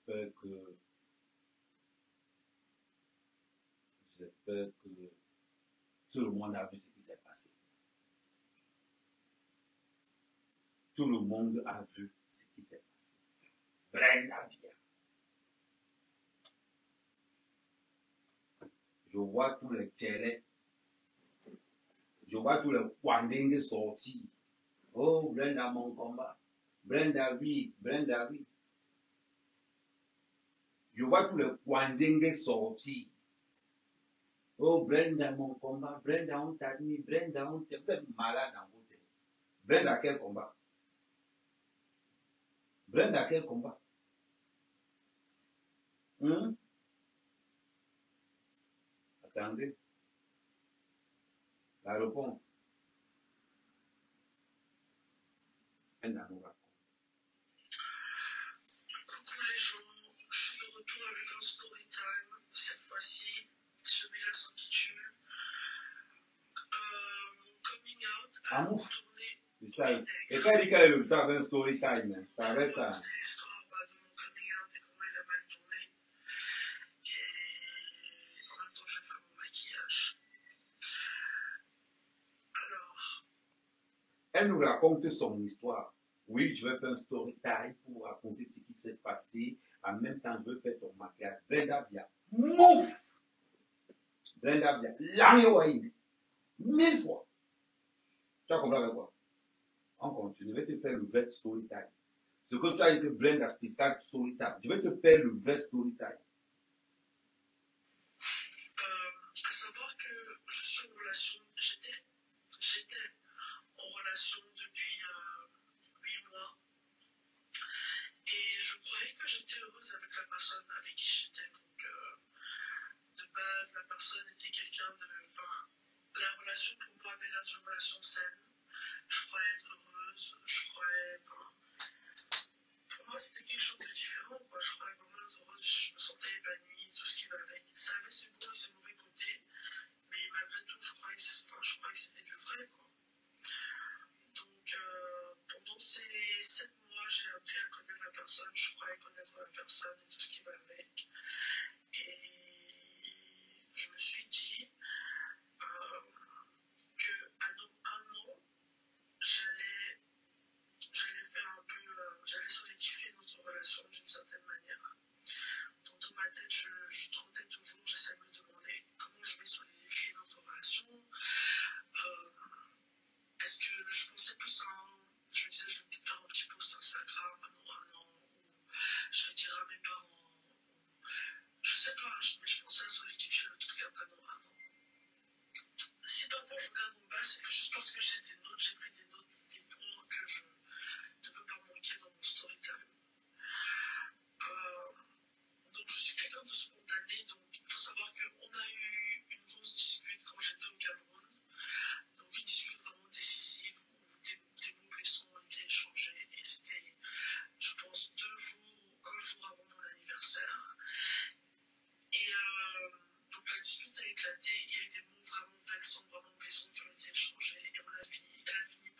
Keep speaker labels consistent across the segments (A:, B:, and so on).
A: j'espère que tout le monde a vu ce qui s'est passé. Tout le monde a vu ce qui s'est passé. Brenda vient. Je vois tous les tchélés. Je vois tous les Kwandingues sortir. Oh, Brenda, mon combat. Brenda, oui. Brenda, oui. Je vois tous les Kwandingues sortir. Oh, Brenda, mon combat. Brenda, on t'a mis. Brenda, on t'a fait malade dans votre tête. Brenda, quel combat? Brenda, quel combat? Attendez. La réponse. Brenda nous raconte.
B: Coucou les gens, je suis de retour avec un story time. Cette fois-ci, celui-là s'intitule mon coming out a retourné.
A: Et quand il dit qu'elle est le temps d'un story time, ça reste ça.
B: L'histoire de mon coming out et comment il a mal tourné. Et en même temps, je vais faire mon maquillage. Alors.
A: Elle nous raconte son histoire. Oui, je vais faire un story time pour raconter ce qui s'est passé. En même temps, je vais faire ton maquillage. Brenda vient. Mouf! Brenda vient. L'ami 1000 fois. Tu as compris avec quoi? On continue. Je vais te faire le vrai story time. Ce que tu as dit que Brenda spécial story time. Je vais te faire le vrai story time.
B: À savoir que je suis en relation, j'étais en relation depuis 8 mois et je croyais que j'étais heureuse avec la personne avec qui j'étais. Donc de base, la personne était quelqu'un de... Enfin, la relation pour moi avait l'air d'une relation saine. Je croyais être heureuse, je croyais... Enfin, pour moi, c'était quelque chose de différent, quoi. Je croyais vraiment être heureuse, je me sentais épanouie, tout ce qui va avec. Ça avait ses bons et ses mauvais côtés. Mais malgré tout, je croyais que c'était du vrai, quoi. Donc, pendant ces 7 mois, j'ai appris à connaître la personne. Je croyais connaître la personne et tout ce qui va avec. Et je me suis dit qu'à un an, j'allais faire un peu, j'allais solidifier notre relation d'une certaine manière. Donc, dans ma tête, je trottais toujours, j'essayais de me demander comment je vais solidifier notre relation. Est-ce que je pensais plus à je me disais, je vais peut-être faire un petit post Instagram pendant un an, ou je vais dire à mes parents, ou je sais pas, mais je pensais à solidifier le truc pendant un an. Si parfois je regarde en bas, c'est juste parce que j'ai des notes, j'ai pris des notes, des points que je ne veux pas manquer dans mon story time. Donc je suis quelqu'un de spontané, donc il faut savoir qu'on a eu une grosse dispute quand j'étais au Cameroun. Donc une dispute vraiment décisive où des mots blessants ont été échangés et c'était, je pense, 2 jours ou 1 jour avant mon anniversaire. Et donc la dispute a éclaté, il y a eu des mots vraiment vexants, vraiment blessants qui ont été échangés et elle a fini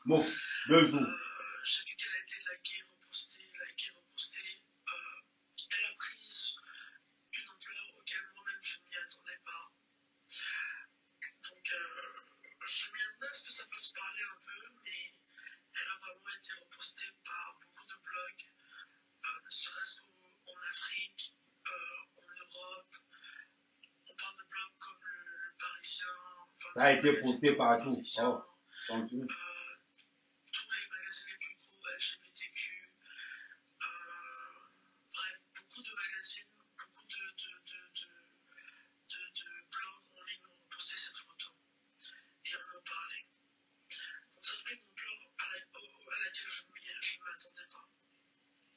A: Mouf, 2 jours.
B: J'ai vu qu'elle a été likée, repostée. Elle a pris une ampleur auquel moi-même je ne m'y attendais pas. Donc, je m'y attendais à ce que ça fasse parler un peu, mais elle a vraiment été repostée par beaucoup de blogs, ne serait-ce qu'en Afrique, en Europe. On parle de blogs comme le Parisien. Enfin,
A: Ça a été posté partout. Oh, continue.
B: Tous les magazines les plus gros LGBTQ. Bref, beaucoup de magazines, beaucoup de blogs en ligne ont posté cette photo et en ont parlé. Donc ça a pris une ampleur à laquelle je ne m'attendais pas.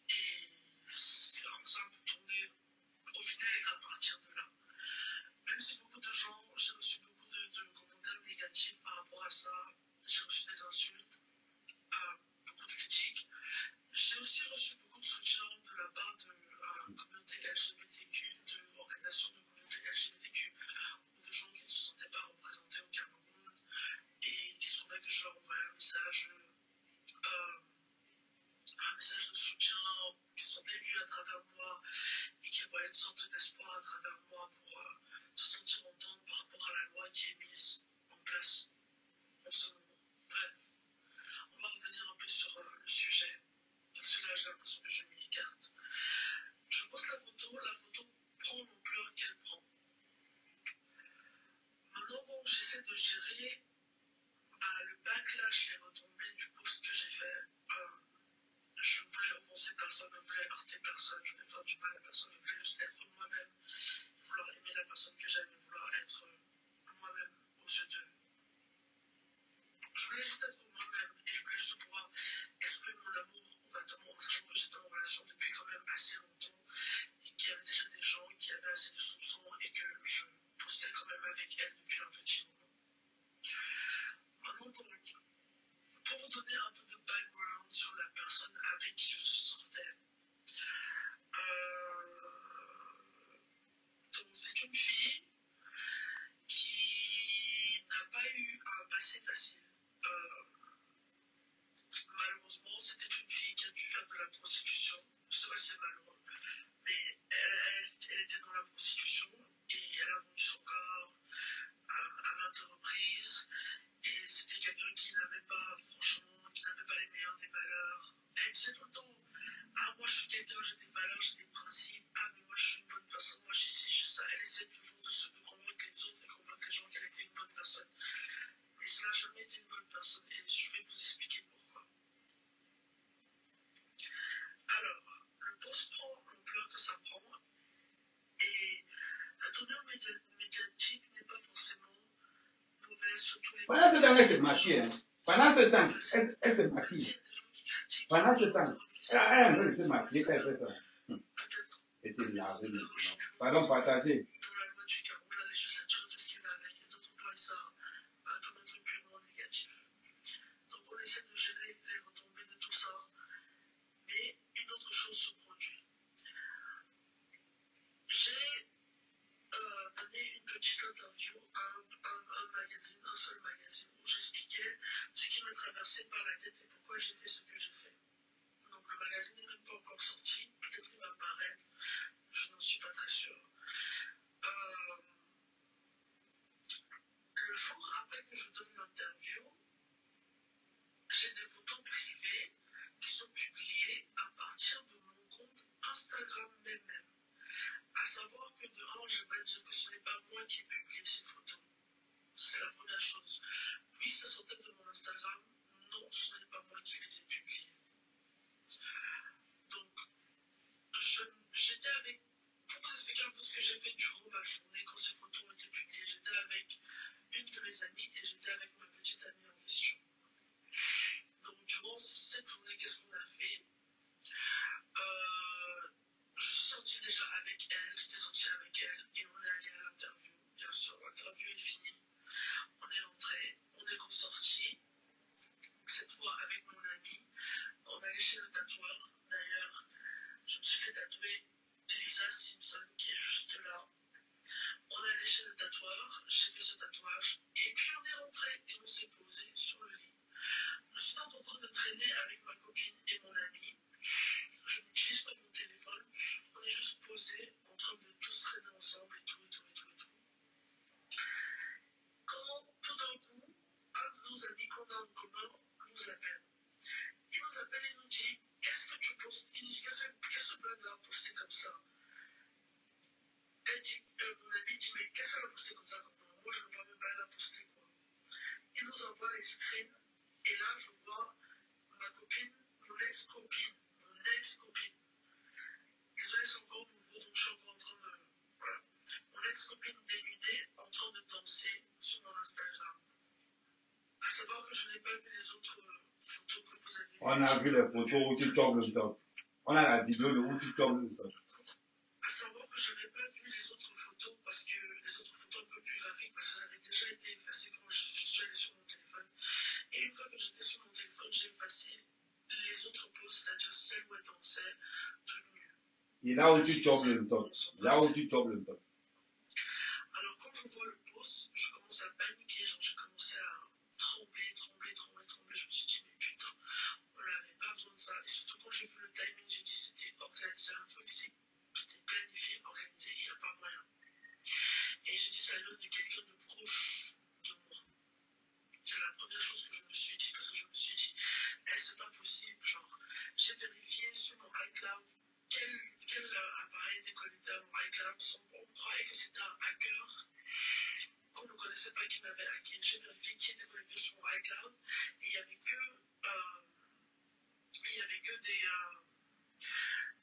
B: Et ça a un peu tourné au vinaigre à partir de là. Même si beaucoup de gens, j'ai reçu beaucoup de commentaires négatifs par rapport à ça, j'ai reçu des insultes, beaucoup de critiques. J'ai aussi reçu beaucoup de soutien de la part de communautés LGBTQ, d'organisations de communautés LGBTQ, ou de gens qui ne se sentaient pas représentés au Cameroun et qui trouvaient que je leur envoyais un message de soutien, qui se sentaient vus à travers moi et qui voyaient une sorte d'espoir à travers moi pour se sentir entendre par rapport à la loi qui est mise en place en ce moment. Bref, on va revenir un peu sur le sujet, parce que là j'ai l'impression que je m'y écarte. Je pose la photo prend l'ampleur qu'elle prend. Maintenant, donc, j'essaie de gérer le backlash, les retombées du post que j'ai fait. Je voulais offenser personne, je voulais heurter personne, je voulais faire du mal à personne, je voulais juste être moi-même, vouloir aimer la personne que j'aime, vouloir être moi-même aux yeux d'eux. Je voulais juste être moi-même et je voulais juste pouvoir exprimer mon amour ouvertement, en sachant que j'étais en relation depuis quand même assez longtemps et qu'il y avait déjà des gens qui avaient assez de soupçons et que je postais quand même avec elle depuis un petit moment. Maintenant donc, pour vous donner un peu de background sur la personne avec qui je sortais, donc c'est une fille qui n'a pas eu un passé facile. Malheureusement, c'était une fille qui a dû faire de la prostitution. Je sais pas si c'est malheureux, mais elle était dans la prostitution et elle a vendu son corps à maintes reprises. Et c'était quelqu'un qui n'avait pas, franchement, qui n'avait pas les meilleures des valeurs. Elle disait tout le temps, ah moi je suis quelqu'un, j'ai des valeurs, j'ai des principes, ah mais moi je suis une bonne personne, moi je suis ci, je suis ça. Elle essaie toujours de convaincre les autres et convaincre les gens qu'elle était une bonne personne. Mais ça n'a jamais été une bonne personne et je vais vous expliquer pourquoi. Alors, le post prend l'ampleur que ça prend et la tournure médiatique n'est pas forcément mauvaise, surtout les...
A: Pendant ce temps, elle s'est maquillée. Pendant ce temps, elle s'est maquillée. Pendant ce temps, elle a un peu de se maquiller quand elle fait ça. C'était lavé maintenant. Pardon, partagez.
B: Dans la loi du Cameroun, la législature, tout ce qui va avec, et d'autres emploient ça comme un truc purement négatif. Donc on essaie de gérer les retombées de tout ça. Mais une autre chose se produit. J'ai donné une petite interview à un magazine, un seul magazine, où j'expliquais ce qui me traversait par la tête et pourquoi j'ai fait ce que j'ai fait. Donc le magazine n'est même pas encore sorti, peut-être qu'il va apparaître, je n'en suis pas très sûr. Le jour après que je donne l'interview, j'ai des photos privées qui sont publiées à partir de mon compte Instagram même. À savoir que de un, je vais dire que ce n'est pas moi qui ai publié ces photos. C'est la première chose. Oui, ça sortait de mon Instagram. Non, ce n'est pas moi qui les ai publiés. Donc, j'étais avec, pour vous expliquer un peu ce que j'ai fait durant ma journée quand ces photos ont été publiées, j'étais avec une de mes amies et j'étais avec ma petite amie en question. Donc, durant cette journée, qu'est-ce qu'on a fait? Je suis sortie déjà avec elle, j'étais sortie avec elle et on est allé à l'interview. Bien sûr, l'interview est finie. On est rentré, on est ressorti, cette fois avec mon ami. On est allé chez le tatoueur. D'ailleurs, je me suis fait tatouer Lisa Simpson qui est juste là. On est allé chez le tatoueur, j'ai fait ce tatouage et puis on est rentré et on s'est posé sur le lit. Je suis en train de traîner avec ma copine et mon ami. Je n'utilise pas mon téléphone. On est juste posés en train de tous traîner ensemble et tout. Quand tout d'un coup, un de nos amis qu'on a en commun nous appelle. Il nous appelle et nous dit qu'est-ce que tu postes? Il nous dit qu'est-ce que Blanda a posté comme ça? Mon ami dit mais qu'est-ce qu'elle a posté comme ça? Moi je ne vois même pas elle a posté quoi. Il nous envoie les screens et là je vois ma copine, mon ex-copine. Désolé, c'est encore nouveau donc je suis encore en train de. Voilà. Mon ex-copine dénudée en train de danser sur mon Instagram. À savoir que je n'ai pas vu les autres photos que vous avez vues.
A: On a vu les photos où tu tombes le top. On a la vidéo de où tu tombes le top.
B: À savoir que je n'avais pas vu les autres photos parce que les autres photos un peu plus graphiques parce que ça avait déjà été effacé quand je suis allée sur mon téléphone. Et une fois que j'étais sur mon téléphone, j'ai effacé les autres posts, c'est-à-dire celles où elle dansait toute nue.
A: Et là où tu tombes le top. Là où tu tombes le top.
B: Alors quand je vois le post, je commence à paniquer, genre j'ai commencé à trembler. Je me suis dit mais putain, on n'avait pas besoin de ça. Et surtout quand j'ai vu le timing, j'ai dit c'était organisé, un truc, c'était planifié, organisé, il n'y a pas moyen. Et j'ai dit ça vient de quelqu'un de proche de moi. C'est la première chose que je me suis dit, parce que je me suis dit, c'est pas possible, genre, j'ai vérifié sur mon iCloud quel appareil était connecté à mon iCloud, on croyait que c'était un hacker qu'on ne connaissait pas qui m'avait hacké. J'ai vérifié qui était connecté sur mon iCloud, et il n'y avait que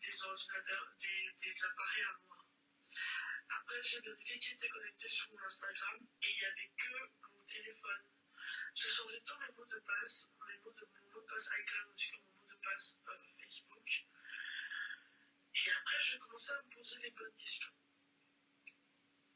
B: des ordinateurs, des appareils à moi. Après, j'ai vérifié qui était connecté sur mon Instagram, et il n'y avait que mon téléphone. J'ai changé tous mes mots de passe, mon mot de passe iCloud ainsi que mon mot de passe Facebook. Et après, j'ai commencé à me poser les bonnes questions.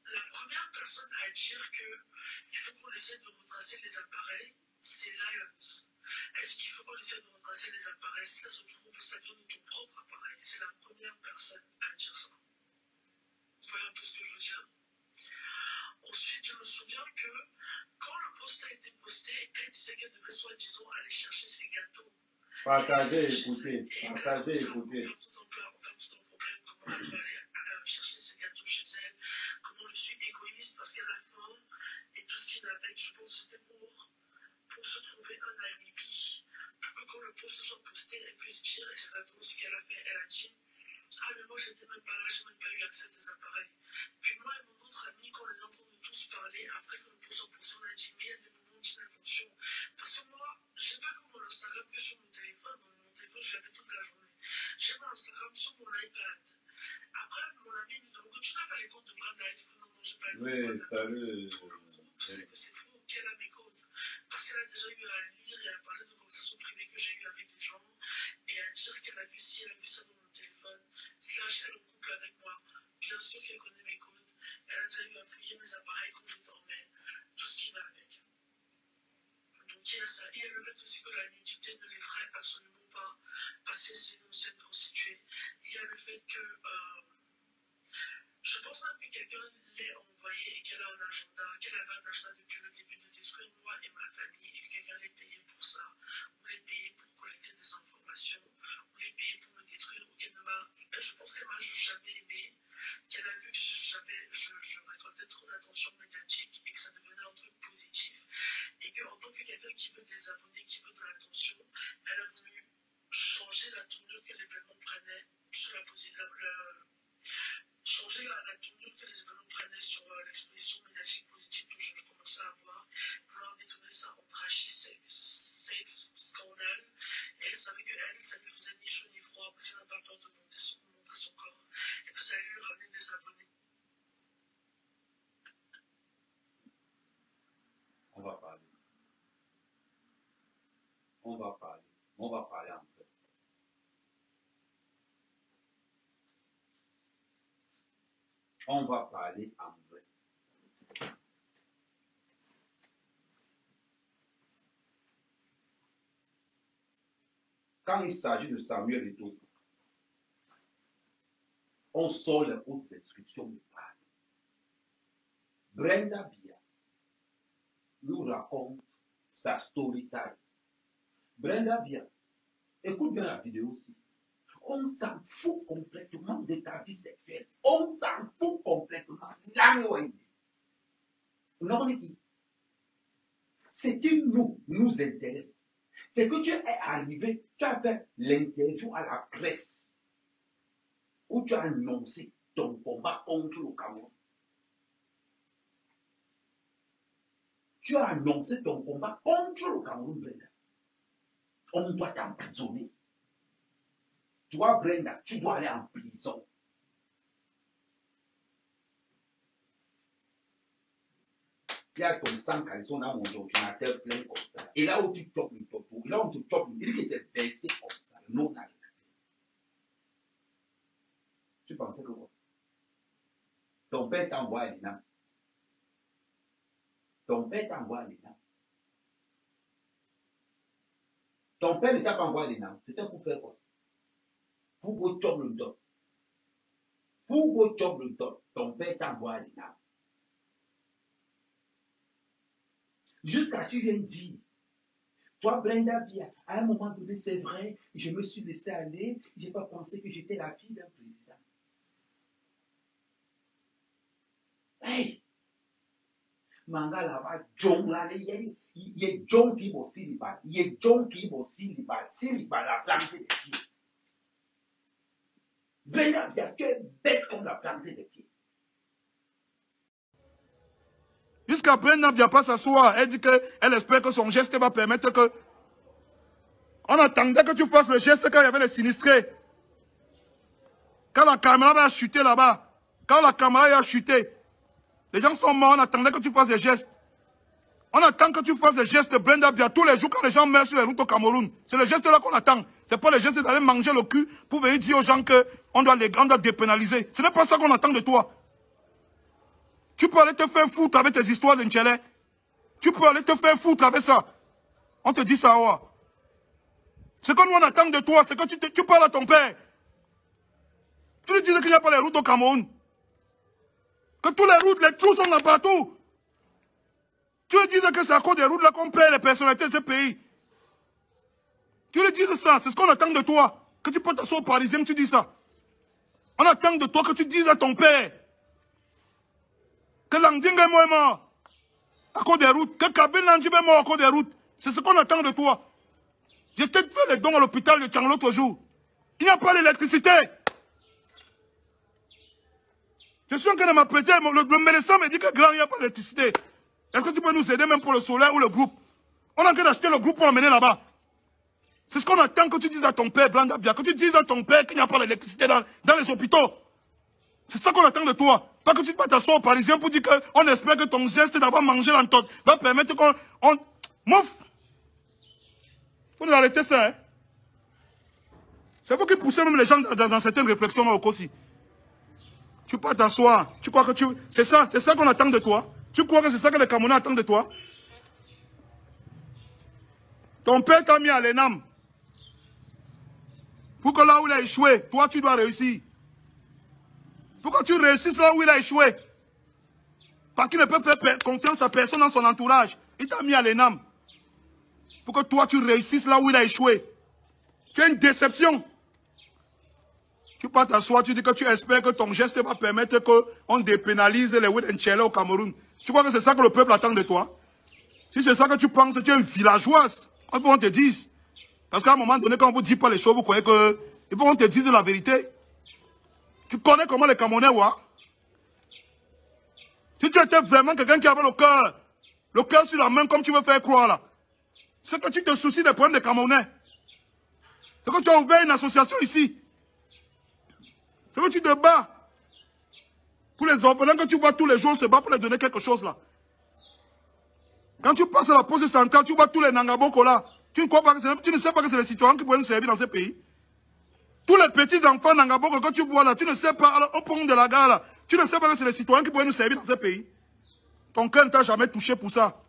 B: La première personne à dire qu'il faut qu'on essaie de retracer les appareils, c'est Lions. Elle dit qu'il faut qu'on essaie de retracer les appareils. Si ça se trouve, ça vient de ton propre appareil. C'est la première personne à dire ça. Vous voyez un peu ce que je veux dire? Ensuite, je me souviens que quand le post a été posté, elle disait qu'elle devait soi-disant aller chercher ses gâteaux.
A: Partagez, écoutez.
B: On ferme tout un problème. Comment elle va aller chercher ses gâteaux chez elle? Comment je suis égoïste parce qu'elle a faim et tout ce qui m'appelle, je pense que c'était pour se trouver un alibi. Pour que quand le post soit posté, elle puisse dire, et c'est exactement ce qu'elle a fait. Elle a dit ah, mais moi j'étais même pas là, j'ai même pas eu accès à des appareils. Puis moi et mon autre ami, quand on est en train de tous parler, après que le post soit posté, on a dit mais il y a des moments d'inattention. Parce que moi, j'ai pas comme mon Instagram que sur mon téléphone. Mon téléphone, je l'avais toute la journée. J'ai mon Instagram sur mon iPad. Après, mon ami me demande tu n'as pas les codes de Blanda? Il dit non, j'ai pas les codes de Blanda.
A: Salut.
B: Tout le groupe sait que c'est faux qu'elle a mes codes. Parce qu'elle a déjà eu à lire et à parler de conversations privées que j'ai eues avec des gens et à dire qu'elle a vu ci, elle a vu ça dans mon téléphone. Slash, elle est en couple avec moi. Bien sûr qu'elle connaît mes codes. Elle a déjà eu à fouiller mes appareils quand je dormais. Tout ce qui va avec. Donc il y a ça. Et il y a le fait aussi que la nudité ne l'effraie absolument pas. Parce que c'est une ancienne constituée. Il y a le fait que je pense même que quelqu'un l'ait envoyé et qu'elle a un agenda, qu'elle avait un agenda depuis le début de détruire moi et ma famille et que quelqu'un l'ait payé pour ça, ou l'ait payé pour collecter des informations, ou l'ait payé pour me détruire, ou qu'elle ne m'a. Je pense qu'elle m'a juste jamais aimé, qu'elle a vu que je récoltais trop d'attention médiatique et que ça devenait un truc positif, et qu'en tant que quelqu'un qui veut des abonnés, qui veut de l'attention, elle a voulu changer la tournure que l'événement prenait sur la position. Changer la tournure que les événements prenaient sur l'exposition médiatique positive que je commençais à avoir, vouloir détourner ça en trashy sexe scandale. Et elle savait que ça lui faisait ni chaud ni froid parce qu'elle n'a pas peur de montrer son corps et que ça allait lui ramener des abonnés.
A: On va parler. On va parler en fait. On va parler en vrai. Quand il s'agit de Samuel Eto'o, on sort les hautes inscriptions de parler. Brenda Bia nous raconte sa story time. Brenda, viens. Écoute bien la vidéo aussi. On s'en fout complètement de ta vie sexuelle. On s'en fout complètement. Ce qui nous intéresse, c'est que tu es arrivé, tu as fait l'interview à la presse où tu as annoncé ton combat contre le Cameroun. Tu as annoncé ton combat contre le Cameroun, Brenda. On doit t'emprisonner. Toi, Brenda, tu dois aller en prison. Il y a ton sang caleçon dans mon ordinateur plein comme ça. Et là où tu chopes le topo, là où tu chopes, il dit que c'est versé comme ça. Non, tu pensais que quoi? Ton père t'envoie à l'ENAM. Ton père t'envoie à l'ENAM. Ton père ne t'a pas envoyé à l'ENAM. C'était pour faire quoi? Pour go chop le dos. Pour go chop le dos. Ton père t'envoie à l'ENAM. Jusqu'à tu viens dire, toi Brenda Bia, à un moment donné, c'est vrai, je me suis laissé aller, je n'ai pas pensé que j'étais la fille d'un président. Hey! Manga là-bas, John là, il y a John qui va aussi libat, il y a John qui va aussi libat, si libat la plante des pieds. Brenda Bia, tu es bête comme la plante des pieds.
C: Jusqu'à Brenda ne vient pas s'asseoir. Elle dit qu'elle espère que son geste va permettre que... On attendait que tu fasses le geste quand il y avait les sinistrés. Quand la caméra va chuter là-bas. Quand la caméra va chuter. Les gens sont morts, on attendait que tu fasses des gestes. On attend que tu fasses des gestes, Brenda Bia, tous les jours quand les gens meurent sur les routes au Cameroun. C'est le geste là qu'on attend. C'est pas le geste d'aller manger le cul pour venir dire aux gens qu'on doit dépénaliser. Ce n'est pas ça qu'on attend de toi. Tu peux aller te faire foutre avec tes histoires d'Inchele. Tu peux aller te faire foutre avec ça. On te dit ça, ouais. Ce qu'on nous attend de toi, c'est que tu parles à ton père. Tu lui dis qu'il n'y a pas les routes au Cameroun. Que tous les routes, les trous sont là partout. Tu lui dis que c'est à cause des routes là qu'on perd les personnalités de ce pays. Tu lui dis ça, c'est ce qu'on attend de toi. Que tu peux t'asseoir au Parisien, tu dis ça. On attend de toi que tu dises à ton père que Landing est mort à cause des routes, que Kabin Landing est mort à cause des routes. C'est ce qu'on attend de toi. J'ai peut-être fait les dons à l'hôpital de Tchang l'autre jour. Il n'y a pas d'électricité. Je suis en train de m'apprêter. Le médecin me dit que grand, il n'y a pas d'électricité. Est-ce que tu peux nous aider même pour le solaire ou le groupe? On est en train d'acheter le groupe pour emmener là-bas. C'est ce qu'on attend que tu dises à ton père, Brenda Bia. Que tu dises à ton père qu'il n'y a pas d'électricité dans les hôpitaux. C'est ça qu'on attend de toi. Pas que tu te battes t'asseoir au Parisien pour dire qu'on espère que ton geste d'avoir mangé l'entote va permettre qu'on... Mouf! Faut nous arrêter ça, hein. C'est vous qui poussez même les gens dans certaines réflexions au Kosi. Tu peux t'asseoir. Tu crois que tu... C'est ça qu'on attend de toi. Tu crois que c'est ça que les Camerounais attendent de toi? Ton père t'a mis à l'ENAM. Pour que là où il a échoué, toi tu dois réussir. Pour que tu réussisses là où il a échoué. Parce qu'il ne peut faire confiance à personne dans son entourage. Il t'a mis à l'ENAM. Pour que toi tu réussisses là où il a échoué. Tu as une déception. Tu peux t'asseoir, tu dis que tu espères que ton geste va permettre qu'on dépénalise les Wédenchele au Cameroun. Tu crois que c'est ça que le peuple attend de toi? Si c'est ça que tu penses, tu es une villageoise. Il faut qu'on te dise. Parce qu'à un moment donné, quand on ne vous dit pas les choses, vous croyez que... Il faut qu'on te dise la vérité. Tu connais comment les Camerounais, ouais? Si tu étais vraiment quelqu'un qui avait le cœur sur la main comme tu veux faire croire là, c'est que tu te soucies des problèmes des Camerounais. C'est que tu as ouvert une association ici. C'est que tu te bats. Pour les orphelins que tu vois tous les jours, on se bat pour les donner quelque chose là. Quand tu passes à la poste centrale, tu vois tous les Nangaboko là. Tu ne sais pas que c'est les citoyens qui pourraient nous servir dans ce pays. Tous les petits enfants Nangaboko que tu vois là, tu ne sais pas, au pont de la gare là, tu ne sais pas que c'est les citoyens qui pourraient nous servir dans ce pays. Ton cœur ne t'a jamais touché pour ça.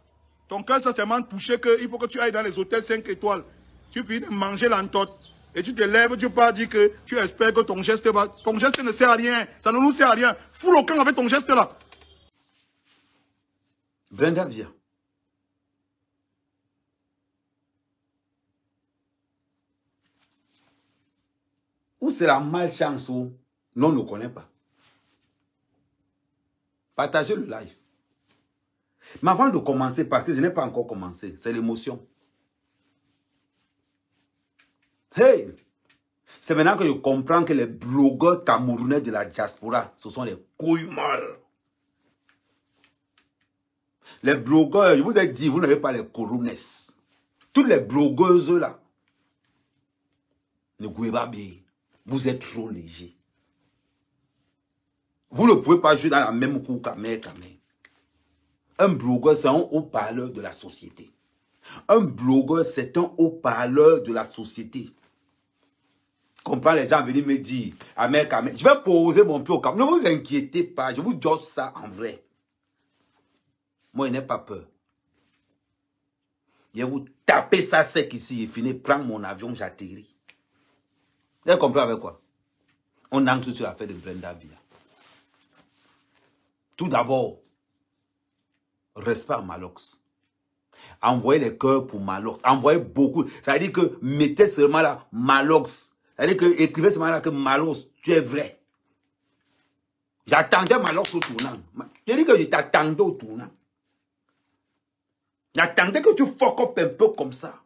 C: Ton cœur s'est tellement touché qu'il faut que tu ailles dans les hôtels 5 étoiles. Tu finis de manger l'entote. Et tu te lèves, tu peux dire que tu espères que ton geste va... Ton geste ne sert à rien. Ça ne nous sert à rien. Fous le camp avec ton geste là.
A: Brenda, viens. ou c'est la malchance ou non, on ne connaît pas. Partagez le live. Mais avant de commencer, parce que je n'ai pas encore commencé, c'est l'émotion. Hey! C'est maintenant que je comprends que les blogueurs camerounais de la diaspora, ce sont les couilles molles. Les blogueurs, je vous ai dit, vous n'avez pas les coronets. Toutes les blogueuses là, ne pouvez pas bien. Vous êtes trop léger. Vous ne pouvez pas jouer dans la même cour qu'Amé. Un blogueur, c'est un haut-parleur de la société. Un blogueur, c'est un haut-parleur de la société. Comprends, les gens venir me dire, Amé. Je vais poser mon pied au camp. Ne vous inquiétez pas, je vous dis ça en vrai. Moi, je n'ai pas peur. Je vais vous taper ça sec ici et finir, prendre mon avion, j'atterris. Vous avez compris avec quoi? On entre sur l'affaire de Brenda Bia. Tout d'abord, respect à Malox. Envoyez les cœurs pour Malox. Envoyez beaucoup. Ça veut dire que mettez seulement là Malox. Ça veut dire que écrivez seulement là que Malox, tu es vrai. J'attendais Malox au tournant. Je dis que je t'attendais au tournant. J'attendais que tu fuck up un peu comme ça.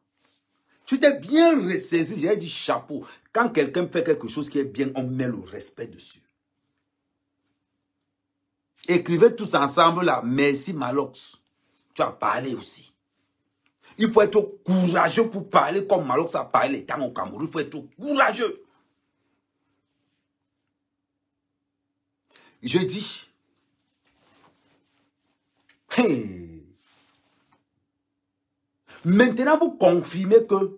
A: Tu t'es bien ressaisi. J'ai dit chapeau. Quand quelqu'un fait quelque chose qui est bien, on met le respect dessus. Écrivez tous ensemble là. Merci Malox. Tu as parlé aussi. Il faut être courageux pour parler comme Malox a parlé les temps au Cameroun. Il faut être courageux. Je dis. Hey. Maintenant, vous confirmez que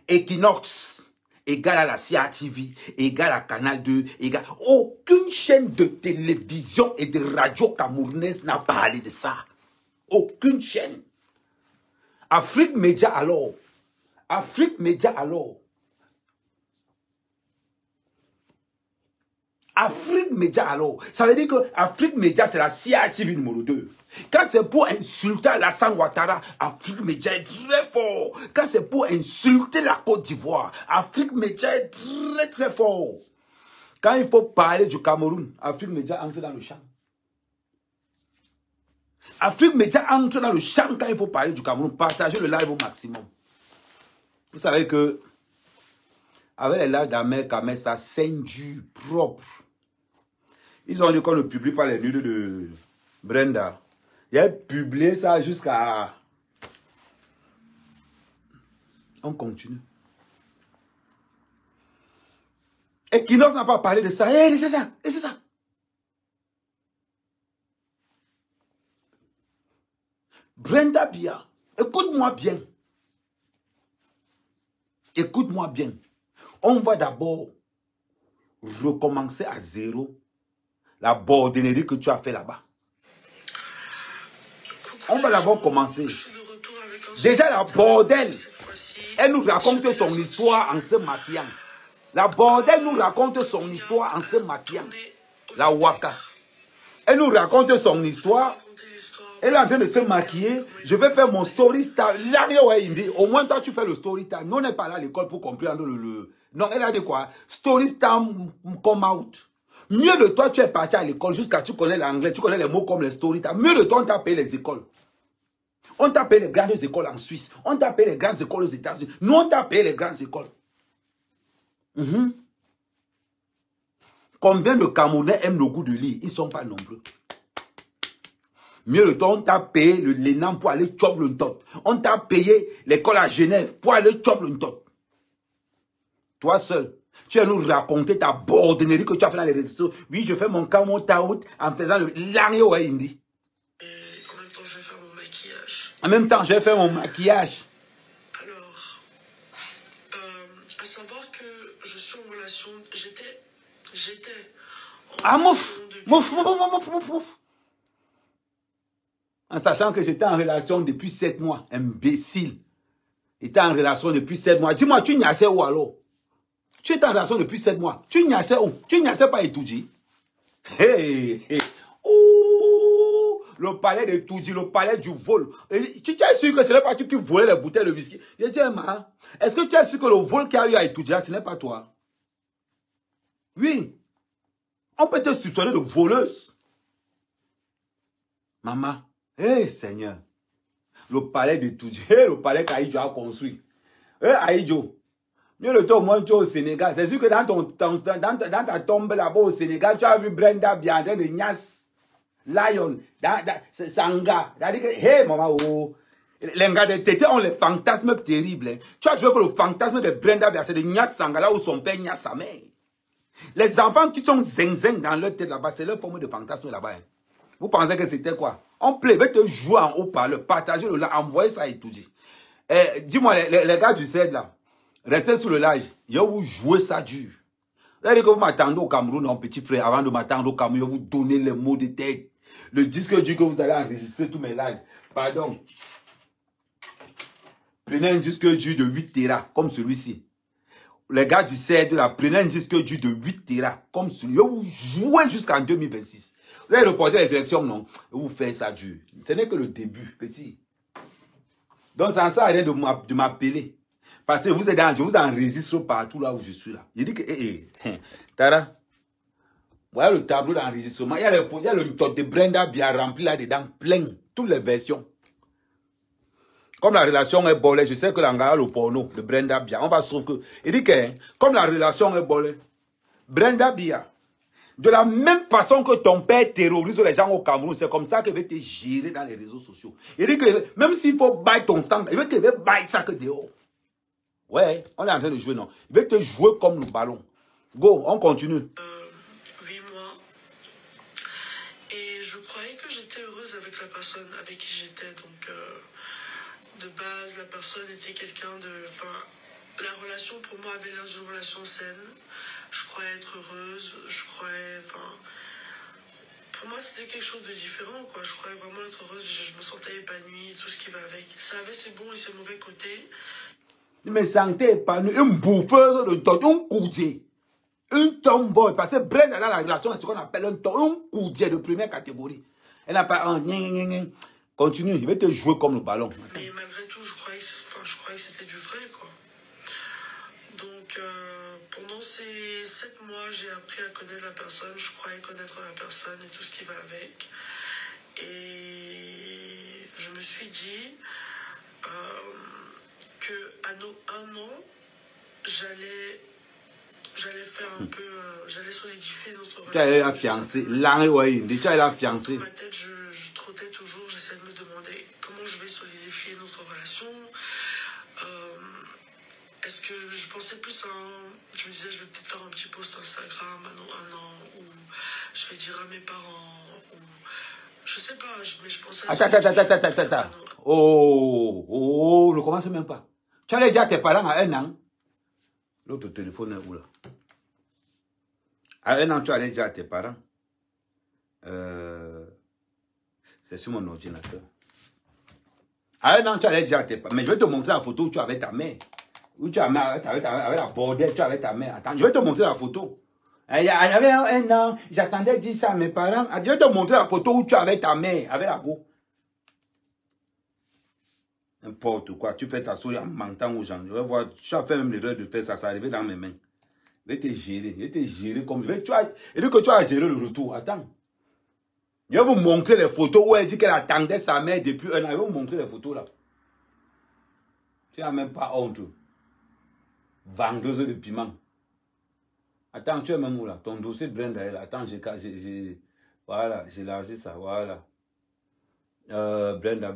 A: Equinox égale à la CATV, égale à Canal 2, égale... Aucune chaîne de télévision et de radio camerounaise n'a parlé de ça. Aucune chaîne. Afrique Média alors. Afrique Média alors. Afrique Média alors. Ça veut dire que Afrique Média c'est la CATV numéro 2. Quand c'est pour insulter Alassane Ouattara, Afrique Média est très fort. Quand c'est pour insulter la Côte d'Ivoire, Afrique Média est très très fort. Quand il faut parler du Cameroun, Afrique Média entre dans le champ. Afrique Média entre dans le champ quand il faut parler du Cameroun. Partagez le live au maximum. Vous savez que avec les lives d'Amé Kamé, ça saigne du propre. Ils ont dit qu'on ne publie pas les nudes de Brenda. Il a publié ça jusqu'à... On continue. Et Equinox n'a pas parlé de ça. Eh, c'est ça, et c'est ça. Brenda Bia, écoute-moi bien. Écoute-moi bien. On va d'abord recommencer à zéro la bordellerie que tu as fait là-bas. On va d'abord commencer. Déjà la bordelle, elle nous raconte son histoire en se maquillant. La bordelle nous raconte son histoire en se maquillant. La Waka. Elle nous raconte son histoire. Elle est en train de se maquiller. Je vais faire mon story star. Au moins toi tu fais le story star. Nous on n'est pas là à l'école pour comprendre le... Non, elle a dit quoi? Story star come out. Mieux de toi, tu es parti à l'école jusqu'à tu connais l'anglais, tu connais les mots comme les story time. Mieux de toi, on t'a payé les écoles. On t'a payé les grandes écoles en Suisse. On t'a payé les grandes écoles aux États-Unis. Nous, on t'a payé les grandes écoles. Combien de Camerounais aiment le goût du lit? Ils ne sont pas nombreux. Mieux de toi, on t'a payé l'ENAM pour aller chop le tot. On t'a payé l'école à Genève pour aller chop le tot. Toi seul. Tu vas nous raconter ta bordenerie que tu as fait dans les réseaux. Oui, je fais mon camon taout en faisant le langio hindi.
B: En même temps, je vais faire mon maquillage.
A: En même temps, je vais faire mon maquillage.
B: Alors, à savoir que je suis en relation... J'étais en
A: mouf,
B: relation depuis...
A: mouf. En sachant que j'étais en relation depuis 7 mois. Imbécile. J'étais en relation depuis 7 mois. Dis-moi, tu n'y as où alors? Tu es en relation depuis 7 mois. Tu n'y as où? Tu n'y as pas Etoudji? Hey. Ouh, le palais de Etoudji, le palais du vol. Et tu es sûr que ce n'est pas tu qui volais les bouteilles de whisky? Je dis, est-ce que tu es sûr que le vol qu'il y a eu à Etoudji, ce n'est pas toi? Oui. On peut te soupçonner de voleuse. Maman, hé Seigneur, le palais de Toudji, le palais qu'Aïdjo a construit. Hé Aïdjo, mieux le temps, moi, tu es au Sénégal. C'est sûr que dans ta tombe là-bas au Sénégal, tu as vu Brenda bien en train de Nias, Lion, Sanga. C'est-à-dire que, hé maman, oh. Les gars de Tété ont les fantasmes terribles. Hein. Tu as joué que le fantasme de Brenda Bia, c'est de Nias Sanga, là où son père Nias sa mère. Les enfants qui sont zing dans leur tête là-bas, c'est leur forme de fantasme là-bas. Hein. Vous pensez que c'était quoi? On plaît, va te jouer en haut-parleur, partager le live, envoyer ça et tout dit. Dis-moi, les gars du CED là, restez sur le live, je vais vous jouer ça dur. Vous allez dire que vous m'attendez au Cameroun, mon petit frère, avant de m'attendre au Cameroun, je vais vous donner les mots de tête. Le disque dur que vous allez enregistrer tous mes lives. Pardon. Prenez un disque dur de 8 Tera, comme celui-ci. Les gars du CED là, prenez un disque dur de 8 Tera, comme celui-ci. Je vais vous jouer jusqu'en 2026. Vous allez reporter les élections, non? Vous faites ça dur. Ce n'est que le début, petit. Donc, ça ne sert à rien de m'appeler. Parce que je vous enregistre partout là où je suis là. Je dis que, Tara, voilà le tableau d'enregistrement. Il y a le top de Brenda bien rempli là-dedans, plein, toutes les versions. Comme la relation est bolée, je sais que l'angara le porno de Brenda Bia, on va se trouver que, il dit que, comme la relation est bolée, Brenda Bia, de la même façon que ton père terrorise les gens au Cameroun, c'est comme ça qu'il va te gérer dans les réseaux sociaux. Il dit que même s'il faut bailler ton sang, il veut que tu bailler ça que dehors. Ouais, on est en train de jouer, non. Il veut te jouer comme le ballon. Go, on continue.
B: 8 mois. Et je croyais que j'étais heureuse avec la personne avec qui j'étais. Donc, de base, la personne était quelqu'un de... Enfin, la relation pour moi avait l'air d'une relation saine. Je croyais être heureuse, je croyais, enfin, pour moi c'était quelque chose de différent, quoi. Je croyais vraiment être heureuse, je me sentais épanouie, tout ce qui va avec. Ça avait ses bons et ses mauvais côtés.
A: Je me sentais épanouie, une bouffeuse de dot, un coudier, un tomboy, parce que Brenda dans la relation, c'est ce qu'on appelle un coudier de première catégorie. Elle n'a pas un continue, il va te jouer comme le ballon.
B: Mais malgré tout, je croyais que c'était du vrai, quoi. Donc, pendant ces 7 mois, j'ai appris à connaître la personne. Je croyais connaître la personne et tout ce qui va avec. Et je me suis dit qu'à nos 1 an, j'allais faire un peu... j'allais solidifier notre relation.
A: Tu allais la fiancée. Là, oui, tu allais la fiancée.
B: Dans ma tête, je trottais toujours. J'essayais de me demander comment je vais solidifier notre relation. Est-ce que je pensais plus je me disais, je vais peut-être faire un petit post Instagram à nos 1 an, ou je vais dire à mes parents, ou je sais pas, mais je pensais à
A: Attends. Oh, ne commence même pas. Tu allais dire à tes parents à 1 an. L'autre téléphone est où là? À 1 an, tu allais dire à tes parents. C'est sur mon ordinateur. À 1 an, tu allais dire à tes parents. Mais je vais te montrer la photo où tu avais ta mère. Où tu avais la bordelle, tu avais ta mère. Attends, je vais te montrer la photo. Il y avait 1 an, j'attendais dire ça à mes parents. Je vais te montrer la photo où tu avais ta mère, avec la go. N'importe quoi, tu fais ta souris en mentant aux gens. Je vais voir, tu as fait même l'erreur de faire ça, ça arrivait dans mes mains. Je vais te gérer comme je vais. Il dit que tu as géré le retour. Attends. Je vais vous montrer les photos où elle dit qu'elle attendait sa mère depuis 1 an. Je vais vous montrer les photos là. Tu n'as même pas honte. Vendeuse de piment. Attends, tu es même où là? Ton dossier de Brenda est là. Attends, voilà, j'ai élargi ça. Voilà. Brenda,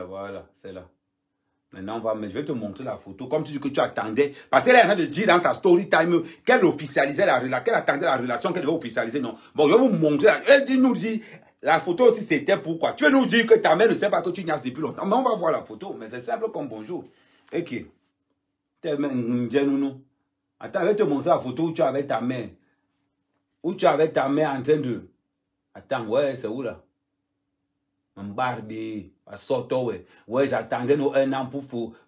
A: voilà, c'est là. Maintenant, je vais te montrer la photo. Comme tu dis que tu attendais. Parce qu'elle est en train de dire dans sa story time qu'elle officialisait la relation, qu'elle attendait la relation, qu'elle devait officialiser. Non. Bon, je vais vous montrer. Elle nous dit, la photo aussi, c'était pourquoi. Tu veux nous dire que ta mère ne sait pas que tu niaises depuis longtemps. Mais on va voir la photo. Mais c'est simple comme bonjour. Et qui? Attends, je vais te montrer la photo où tu avais ta mère. Où tu avais ta mère en train de... Attends, ouais, c'est où là? Mbardi, à Soto, ouais. Ouais, j'attendais nos 1 an pour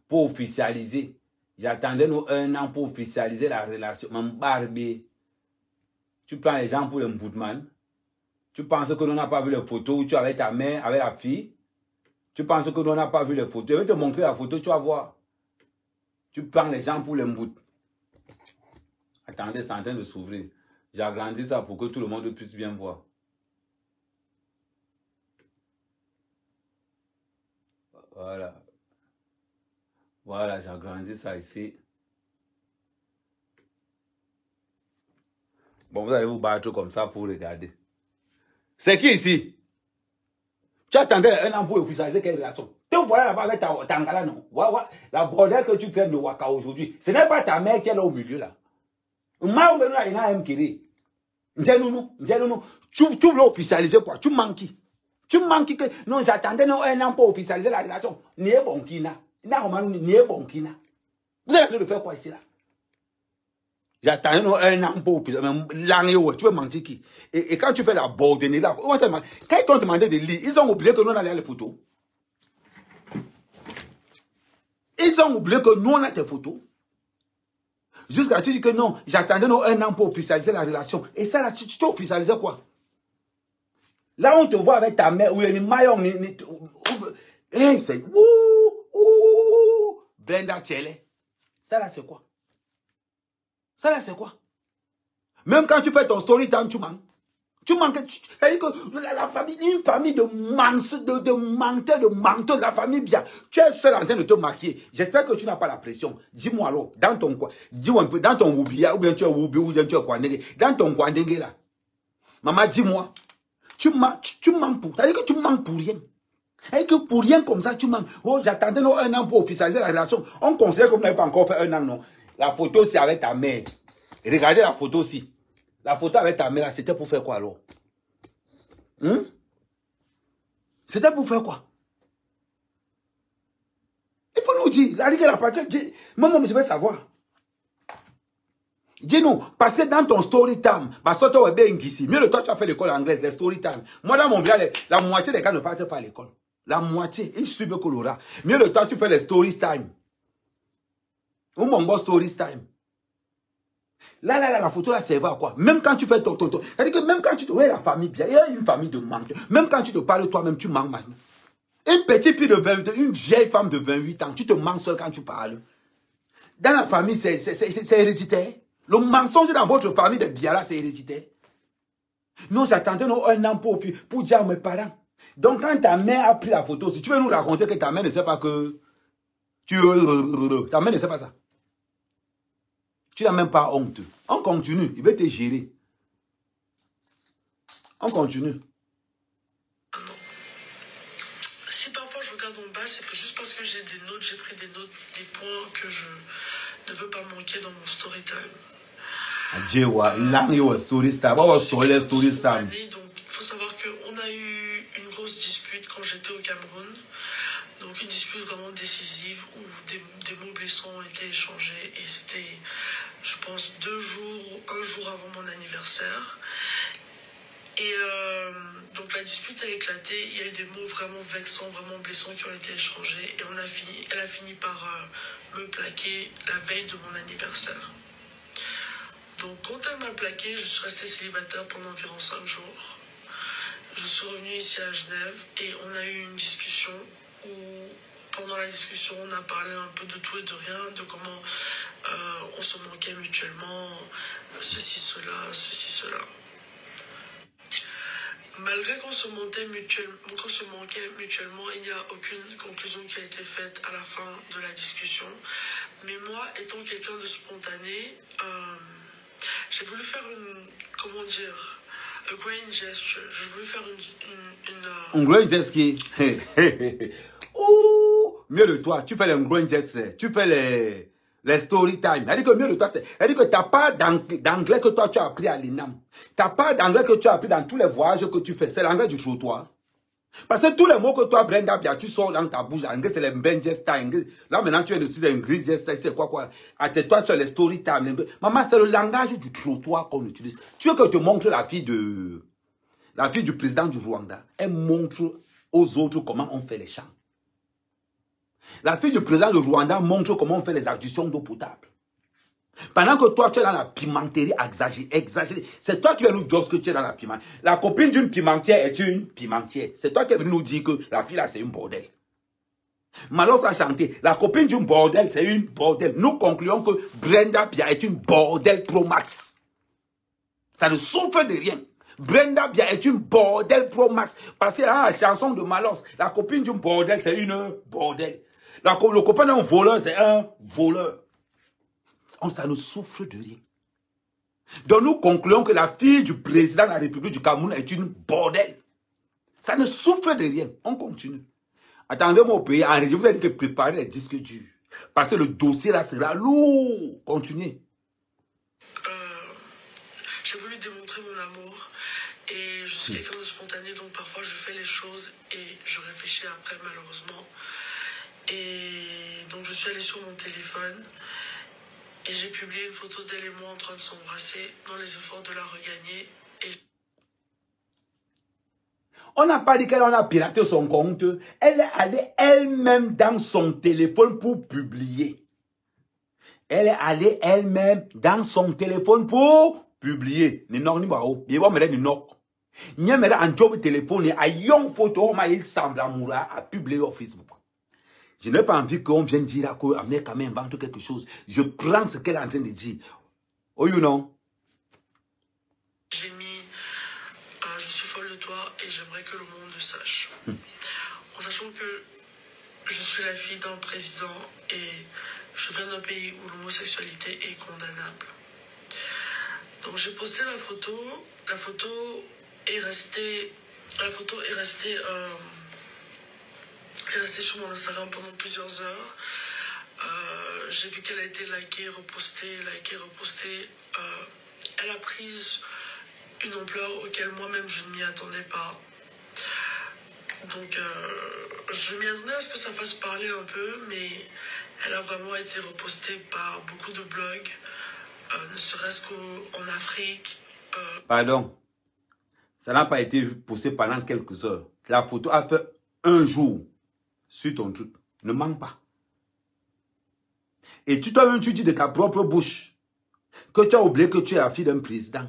A: officialiser. J'attendais nos 1 an pour officialiser la relation. Mbardi. Tu prends les gens pour les mboutman. Tu penses que l'on n'a pas vu les photos où tu avais ta mère avec la fille? Tu penses que l'on n'a pas vu les photos? Je vais te montrer la photo, tu vas voir. Tu prends les gens pour les mbouts.
D: Attendez, c'est en train de s'ouvrir. J'ai agrandi ça pour que tout le monde puisse bien voir. Voilà. Voilà, j'ai agrandi ça ici. Bon, vous allez vous battre comme ça pour regarder. C'est qui ici? Tu attendais un an pour officialiser quelle relation? Tu vois là-bas avec ta Angala, non? Voilà, la bordel que tu fais de Waka aujourd'hui. Ce n'est pas ta mère qui est là au milieu là. Moi, il y a un qui tu veux officialiser quoi? Tu manques qui? Tu manques que non, j'attendais un an pour officialiser la relation. Ni bon qui n'a. Ni bon qui n'a. Vous avez envie de faire quoi ici là? J'attendais un an pour officialiser. Tu veux mentir qui? Et quand tu fais la bordenée là, quand ils t'ont demandé de lire, ils ont oublié que nous on allait à les photos. Ils ont oublié que nous on a tes photos. Jusqu'à tu dis que non, j'attendais un an pour officialiser la relation. Et ça là, tu officialisais quoi? Là, on te voit avec ta mère, ou il y a une maillon, c'est Brenda Chele. Ça là, c'est quoi? Ça là, c'est quoi? Même quand tu fais ton story time, tu manques. Tu manques. C'est-à-dire que la famille, une famille de menteurs, la famille bien. Tu es seul en train de te maquiller. J'espère que tu n'as pas la pression. Dis-moi alors, dans ton quoi? Dis-moi un peu, dans ton oublia, ou bien tu es oublié, ou bien tu es kwandenge. Dans ton kwandenge là. Maman, dis-moi. Tu manques pour. C'est-à-dire que tu manques pour rien. Et que pour rien comme ça, tu manques. Oh, j'attendais un an pour officialiser la relation. On considère que vous n'avez pas encore fait un an, non. La photo, c'est avec ta mère. Et regardez la photo aussi. La photo avec ta mère, c'était pour faire quoi alors? C'était pour faire quoi? Il faut nous dire. La partie, moi, je veux savoir. Dis-nous, parce que dans ton story time, mieux de toi, tu as fait l'école anglaise, les story time. Moi, dans mon village, la moitié des gars ne partent pas à l'école. La moitié, ils suivent Colora. Mieux de toi, tu fais les story time. Ou mon gars story time. Là, la photo, là, c'est à quoi? Même quand tu fais ton. C'est-à-dire que même quand tu te. Ouais, la famille bien, il y a une famille de manque. Même quand tu te parles toi-même, tu manques. Une petite fille de 28 ans, une vieille femme de 28 ans, tu te manques seul quand tu parles. Dans la famille, c'est héréditaire. Le mensonge dans votre famille de Biala, c'est héréditaire. Non, j'attendais un an pour dire à mes parents. Donc, quand ta mère a pris la photo, si tu veux nous raconter que ta mère ne sait pas que. Ta mère ne sait pas ça. Tu n'as même pas honte. On continue. Il va te gérer. On continue.
B: Si parfois je regarde en bas, c'est juste parce que j'ai des notes, j'ai pris des notes, des points que je ne veux pas manquer dans mon story time. Donc, il faut savoir qu'on a eu une grosse dispute quand j'étais au Cameroun. Donc, une dispute vraiment décisive où des mots blessants ont été échangés. Et c'était, je pense, 2 jours ou 1 jour avant mon anniversaire. Et donc, la dispute a éclaté. Il y a eu des mots vraiment vexants, vraiment blessants qui ont été échangés. Et elle a fini par me plaquer la veille de mon anniversaire. Donc, quand elle m'a plaqué, je suis restée célibataire pendant environ 5 jours. Je suis revenue ici à Genève et on a eu une discussion où, pendant la discussion, on a parlé un peu de tout et de rien, de comment on se manquait mutuellement, ceci, cela. Malgré qu'on se manquait mutuellement, il n'y a aucune conclusion qui a été faite à la fin de la discussion. Mais moi, étant quelqu'un de spontané, j'ai voulu faire a grand gesture. J'ai voulu faire
D: un grand gesture. Oh, mieux de toi, tu fais un grand gesture. Tu fais les story time. Elle dit que mieux de toi, elle dit que tu n'as pas d'anglais que toi tu as appris à l'INAM. Tu n'as pas d'anglais que tu as appris dans tous les voyages que tu fais. C'est l'anglais du trottoir. Parce que tous les mots que toi, Brenda, tu sors dans ta bouche, anglais, c'est les benjesta. Là, maintenant, tu es dessus des English, c'est quoi. Attends-toi sur les story time. Maman, c'est le langage du trottoir qu'on utilise. Tu veux que je te montre la fille du président du Rwanda. Elle montre aux autres comment on fait les champs. La fille du président du Rwanda montre comment on fait les additions d'eau potable. Pendant que toi, tu es dans la pimenterie exagérée. C'est toi qui vas nous dire que tu es dans la pimenterie. La copine d'une pimentière est une pimentière. C'est toi qui es venu nous dire que la fille là, c'est une bordel. Malos a chanté. La copine d'une bordel, c'est une bordel. Nous concluons que Brenda Bia est une bordel pro max. Ça ne souffre de rien. Brenda Bia est une bordel pro max. Parce que la chanson de Malos, la copine d'une bordel, c'est une bordel. Le copain d'un voleur, c'est un voleur. Ça ne souffre de rien. Donc nous concluons que la fille du président de la République du Cameroun est une bordel. Ça ne souffre de rien. On continue. Attendez-moi au pays. En région, je vous ai dit que préparez les disques durs. Parce que le dossier là sera lourd. Continuez.
B: J'ai voulu démontrer mon amour. Et je suis quelqu'un de spontané. Donc parfois je fais les choses et je réfléchis après malheureusement. Et donc je suis allée sur mon téléphone. Et j'ai publié une photo d'elle et moi en train de s'embrasser dans les efforts de la regagner. Et...
D: On n'a pas dit qu'elle en a piraté son compte. Elle est allée elle-même dans son téléphone pour publier. Elle est allée elle-même dans son téléphone pour publier. Ni non ni bao. Il va me dire non. N'y a pas un job téléphone. A yon photo il semble amoureux à publier sur Facebook. Je n'ai pas envie qu'on vienne dire qu'Amérique quand même invente quelque chose. Je prends ce qu'elle est en train de dire. Oh, you know.
B: J'ai mis je suis folle de toi et j'aimerais que le monde le sache. En sachant que je suis la fille d'un président et je viens d'un pays où l'homosexualité est condamnable. Donc j'ai posté la photo. La photo est restée sur mon Instagram pendant plusieurs heures. J'ai vu qu'elle a été likée, repostée. Elle a pris une ampleur auquel moi-même je ne m'y attendais pas. Donc je m'y attendais à ce que ça fasse parler un peu, mais elle a vraiment été repostée par beaucoup de blogs, ne serait-ce qu'en Afrique.
D: Pardon, ça n'a pas été posté pendant quelques heures. La photo a fait un jour sur ton truc. Ne manque pas. Et tu toi-même, tu dis de ta propre bouche que tu as oublié que tu es la fille d'un président.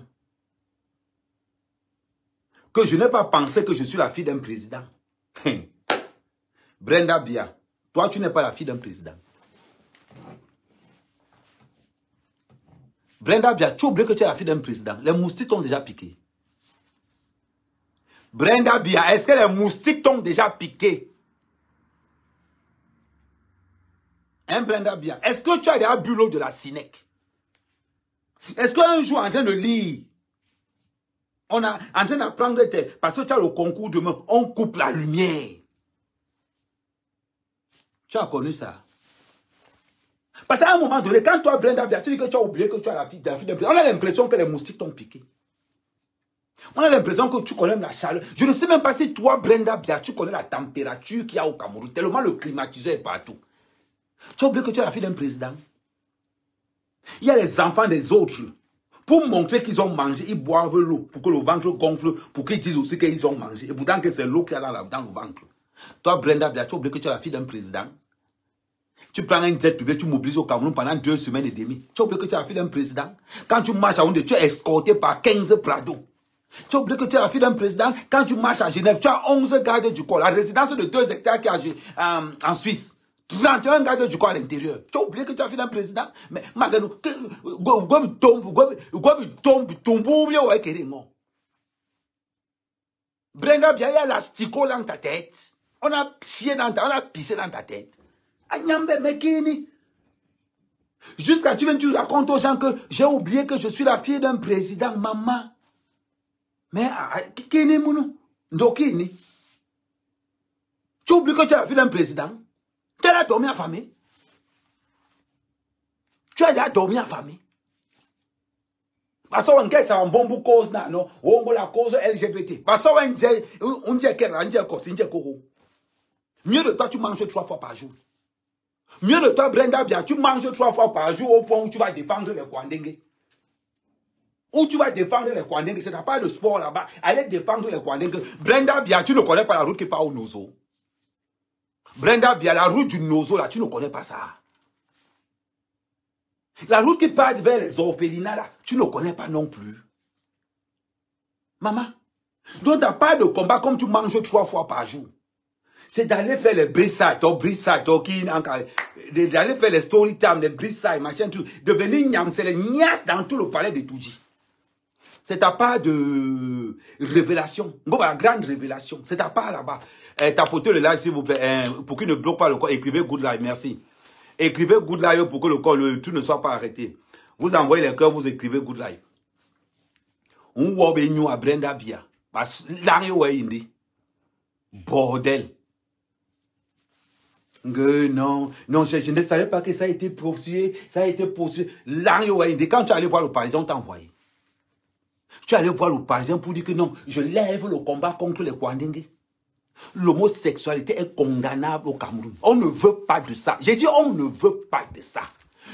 D: Que je n'ai pas pensé que je suis la fille d'un président. Brenda Bia, toi, tu n'es pas la fille d'un président. Brenda Bia, tu as oublié que tu es la fille d'un président. Les moustiques t'ont déjà piqué. Brenda Bia, est-ce que les moustiques t'ont déjà piqué? Hein, Brenda Bia, est-ce que tu as déjà bu l'eau de la Sinec? Est-ce qu'un jour, en train de lire, on a en train d'apprendre, parce que tu as le concours demain, on coupe la lumière. Tu as connu ça? Parce qu'à un moment donné, quand toi, Brenda Bia, tu dis que tu as oublié que tu as la fille d'un président, on a l'impression que les moustiques t'ont piqué. On a l'impression que tu connais la chaleur. Je ne sais même pas si toi, Brenda Bia, tu connais la température qu'il y a au Cameroun. Tellement le climatiseur est partout. Tu as oublié que tu es la fille d'un président. Il y a les enfants des autres. Pour montrer qu'ils ont mangé, ils boivent l'eau. Pour que le ventre gonfle. Pour qu'ils disent aussi qu'ils ont mangé. Et pourtant que c'est l'eau qu'il y a dans le ventre. Toi, Brenda Bia, tu as oublié que tu es la fille d'un président. Tu prends un jet privé, tu mobilises au Cameroun pendant 2 semaines et demie. Tu as oublié que tu es la fille d'un président. Quand tu marches à Houndé, tu es escorté par 15 Prado. Tu as oublié que tu es la fille d'un président. Quand tu marches à Genève, tu as 11 gardes du corps. La résidence de 2 hectares qui est en Suisse. 31 gardes du corps à l'intérieur. Tu as oublié que tu es la fille d'un président. Mais, Maganou, Brenda Bia, il y a l'astico dans ta tête. On a pissé dans ta tête. Jusqu'à tu racontes aux gens que j'ai oublié que je suis la fille d'un président, maman. Mais, tu oublies que tu es la fille d'un président? Tu as dormi affamé. Tu as déjà dormi affamé. Parce qu'on c'est un bon bout cause, non? On la cause LGBT. Parce qu'on dit mieux de toi, tu manges 3 fois par jour. Mieux de toi, Brenda Bia, tu manges 3 fois par jour au point où tu vas défendre les Kwandengue. Où tu vas défendre les Kwandengue, c'est pas de sport là-bas. Allez défendre les Kwandengue. Brenda Bia, tu ne connais pas la route qui part au Nozo. Brenda Bia, la route du Nozo là, tu ne connais pas ça. La route qui part vers les orphelinats là, tu ne connais pas non plus. Maman, donc tu n'as pas de combat comme tu manges 3 fois par jour. C'est d'aller faire les brissades, d'aller faire les story time, les brissades, machin, tout. Devenir Niam, c'est les nias dans tout le palais de Touji. C'est ta part de révélation. La grande révélation. C'est ta part là-bas. Tapotez le live, s'il vous plaît. Pour qu'il ne bloque pas le corps, écrivez good live. Merci. Écrivez good live pour que le tout ne soit pas arrêté. Vous envoyez les cœurs, vous écrivez good live. On voit bien à Brenda Bia. Bordel. Non, je ne savais pas que ça a été poursuivi. Ça a été poursuivi. Quand tu allais voir le Parisien, on t'a envoyé. Tu allais voir le Parisien pour dire que non, je lève le combat contre les Kwandengue. L'homosexualité est condamnable au Cameroun. On ne veut pas de ça. J'ai dit on ne veut pas de ça.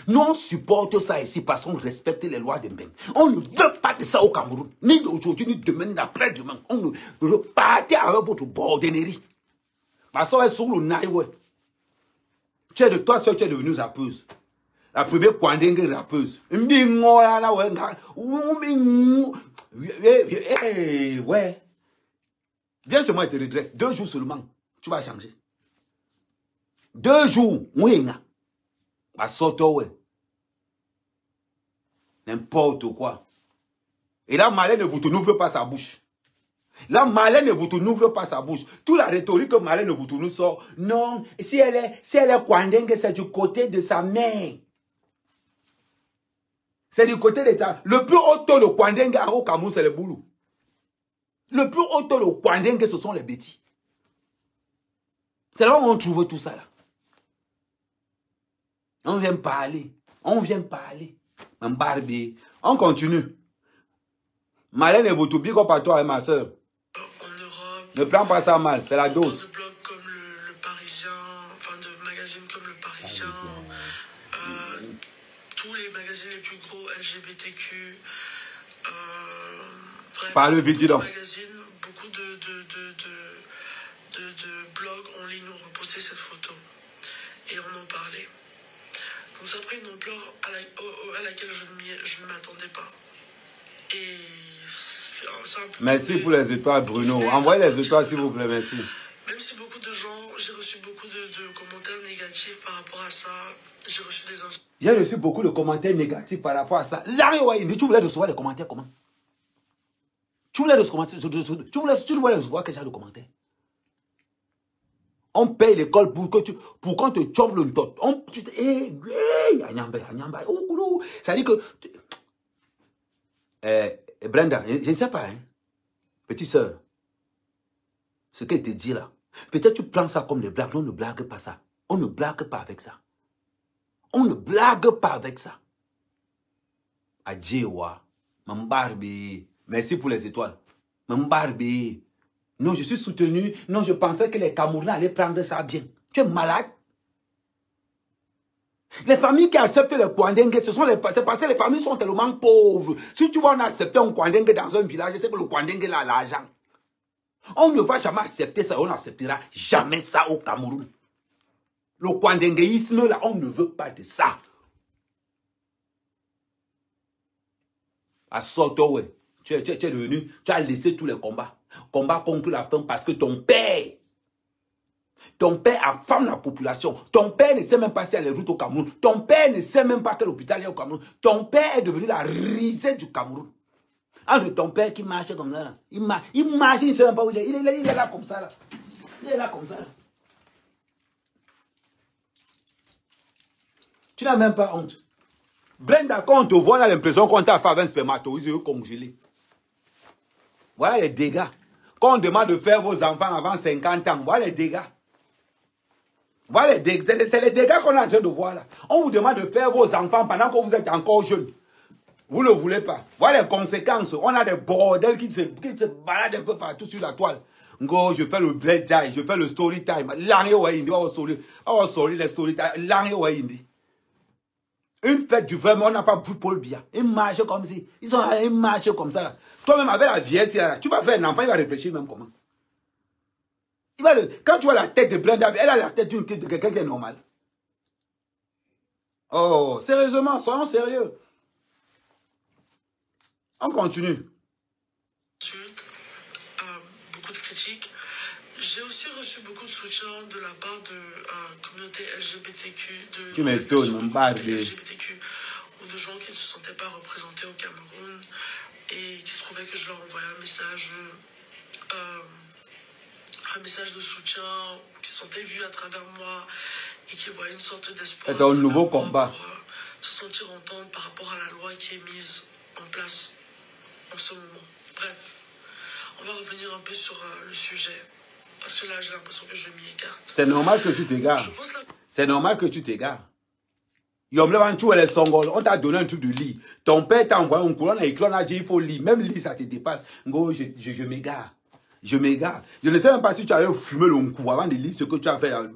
D: Nous on supporte ça ici parce qu'on respecte les lois de Mbeng. On ne veut pas de ça au Cameroun. Ni aujourd'hui, ni demain, ni après-demain. On ne veut pas avec votre bordenerie. Parce qu'on est sur le naïwe. Tu es de toi seul, tu es devenue rappeuse. La première Kwandengue rappeuse. Ouais. Viens chez moi et te redresse. 2 jours seulement. Tu vas changer. 2 jours. Oui. N'importe quoi. Et là, Malais ne vous n'ouvre pas sa bouche. Là, Malais ne vous n'ouvre pas sa bouche. Toute la rhétorique que Malais ne vous nous sort. Non, si elle est Kwandengue, c'est du côté de sa mère. C'est du côté de ça. Le plus haut taux de Kwandengue au Cameroun, c'est le boulot. Le plus haut taux de Kwandengue, ce sont les bêtis. C'est là où on trouve tout ça là. On vient parler. On vient parler. On continue. Malène et vous tout big up à toi et ma soeur.
B: En Europe,
D: ne prends pas ça mal, c'est la dose.
B: De blogs comme le Parisien, enfin de magazines comme le Parisien, tous les magazines les plus gros LGBTQ, bref,
D: parle vite, dis donc.
B: Beaucoup de blogs en ligne ont reposté cette photo et on en parlait. Donc ça a pris une ampleur à laquelle je ne m'attendais pas. Et c'est un peu...
D: Merci pour les étoiles, Bruno. Envoyez les étoiles, s'il vous plaît, merci.
B: Même si beaucoup de gens, j'ai reçu beaucoup de commentaires négatifs par rapport à ça. J'ai reçu des insultes.
D: J'ai reçu beaucoup de commentaires négatifs par rapport à ça. Larry Wayne, tu voulais recevoir les commentaires comment? Tu voulais recevoir quel genre de commentaires? On paye l'école pour qu'on te chope le tot. Ça dit que... Brenda, je ne sais pas, hein. Petite soeur, ce qu'elle te dit là, peut-être tu prends ça comme des blagues. On ne blague pas ça. On ne blague pas avec ça. On ne blague pas avec ça. Adjewa, Mambarbi, merci pour les étoiles. Mambarbi. Non, je suis soutenu. Non, je pensais que les Camerounais allaient prendre ça bien. Tu es malade. Les familles qui acceptent les Kwandengue, c'est parce que les familles sont tellement pauvres. Si tu vas accepter un Kwandengue dans un village, c'est que le Kwandengue a l'argent. On ne va jamais accepter ça, on n'acceptera jamais ça au Cameroun. Le Kwandenguisme, là, on ne veut pas de ça. À Soto, tu es devenu, tu as laissé tous les combats. Combat contre la faim parce que ton père affame la population. Ton père ne sait même pas s'il y a les routes au Cameroun. Ton père ne sait même pas quel hôpital il y a au Cameroun. Ton père est devenu la risée du Cameroun. Entre ton père qui marche comme ça, là. Il marche, il ne sait même pas où il est. Il est là comme ça, là. Il est là comme ça, là. Tu n'as même pas honte. Brenda, quand on te voit, on a l'impression qu'on t'a fait avec un spermatozoïde congelé. Voilà les dégâts. Quand on demande de faire vos enfants avant 50 ans, voilà les dégâts. Voilà les dégâts. C'est les dégâts qu'on est en train de voir là. On vous demande de faire vos enfants pendant que vous êtes encore jeune. Vous ne voulez pas. Voilà les conséquences. On a des bordels qui se baladent un peu partout sur la toile. Ngo, je fais le bled jai, je fais le story time. Les story time. Une fête du verre, on n'a pas pris Paul Biya. Ils marchent comme si. Ils sont là, ils marchent comme ça. Là. Toi-même, avec la vieillesse, là, tu vas faire un enfant, il va réfléchir même comment. Quand tu vois la tête de Brenda, elle a la tête de quelqu'un qui est normal. Oh, sérieusement, soyons sérieux. On continue.
B: Ensuite, beaucoup de critiques. J'ai aussi reçu beaucoup de soutien de la part de communauté LGBTQ,
D: Tu m'étonnes, mon barbé.
B: LGBTQ, ou de gens qui ne se sentaient pas représentés au Cameroun et qui trouvaient que je leur envoyais un message de soutien, qui se sentaient vus à travers moi et qui voyaient une sorte d'espoir.
D: C'est un nouveau combat.
B: Pour se sentir entendre par rapport à la loi qui est mise en place en ce moment. Bref, on va revenir un peu sur le sujet. Parce que là, j'ai l'impression que je m'y écarte.
D: C'est normal que tu t'égares. C'est normal que tu t'égares. On t'a donné un truc de lit. Ton père t'a envoyé un courant et on a dit il faut lire. Même lire, ça te dépasse. Je m'égare. Je m'égare. Je ne sais même pas si tu as fumé le coup avant de lire ce que tu as fait dans in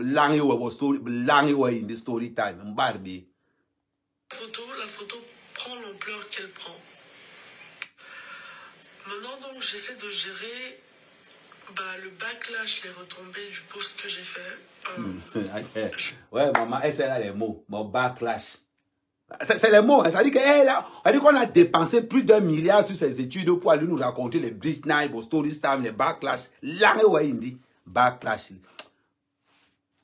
D: the story time.
B: La photo prend l'ampleur qu'elle prend. Maintenant, donc, j'essaie de gérer le backlash, les retombées du post que j'ai fait.
D: Ouais, maman, elle sait là les mots. Mon backlash. C'est les mots. Hein. Ça dit qu'on a dépensé plus d'1 milliard sur ses études pour aller nous raconter les Bridge Night, les Story Time, les backlash. Là, ouais, il dit backlash.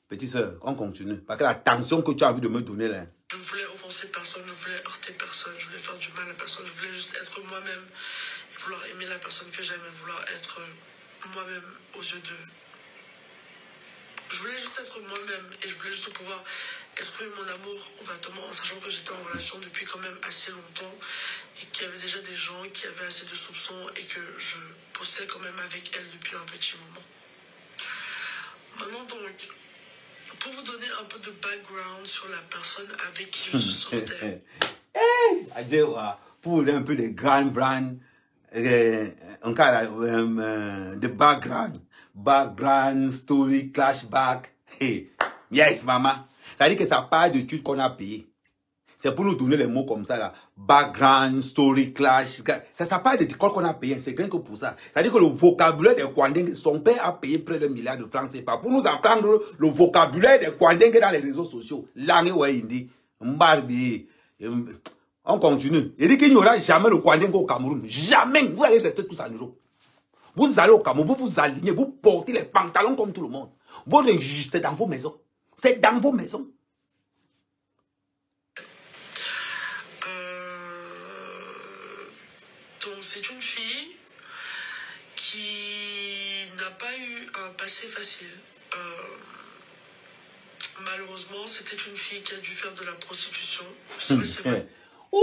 D: Petite soeur, on continue. Parce que la tension que tu as envie de me donner là.
B: Je ne voulais offenser personne, je ne voulais heurter personne, je voulais faire du mal à personne, je voulais juste être moi-même, vouloir aimer la personne que j'aime et vouloir être moi-même aux yeux d'eux. Je voulais juste être moi-même et je voulais juste pouvoir exprimer mon amour ouvertement en sachant que j'étais en relation depuis quand même assez longtemps et qu'il y avait déjà des gens qui avaient assez de soupçons et que je postais quand même avec elle depuis un petit moment. Maintenant donc, pour vous donner un peu de background sur la personne avec qui je sortais.
D: Pour vous donner un peu de grand brand, de background, story, flashback. Hey. Yes, maman. Ça veut dire que ça part de tout qu'on a payé. C'est pour nous donner les mots comme ça là. Background, story, clash. Ça part de l'école qu'on a payé. C'est rien que pour ça. Ça veut dire que le vocabulaire des Kwandeng, son père a payé près de 1 milliard de francs. C'est pas pour nous apprendre le vocabulaire des Kwandeng dans les réseaux sociaux. Langue ouais, il dit. Mbarbi. On continue. Il dit qu'il n'y aura jamais le Kwandeng au Cameroun. Jamais. Vous allez rester tous en Europe. Vous allez au Cameroun, vous vous alignez, vous portez les pantalons comme tout le monde. Votre injustice, c'est dans vos maisons. C'est dans vos maisons.
B: Donc c'est une fille qui n'a pas eu un passé facile. Malheureusement, c'était une fille qui a dû faire de la prostitution. C'est vrai.
D: Ouh,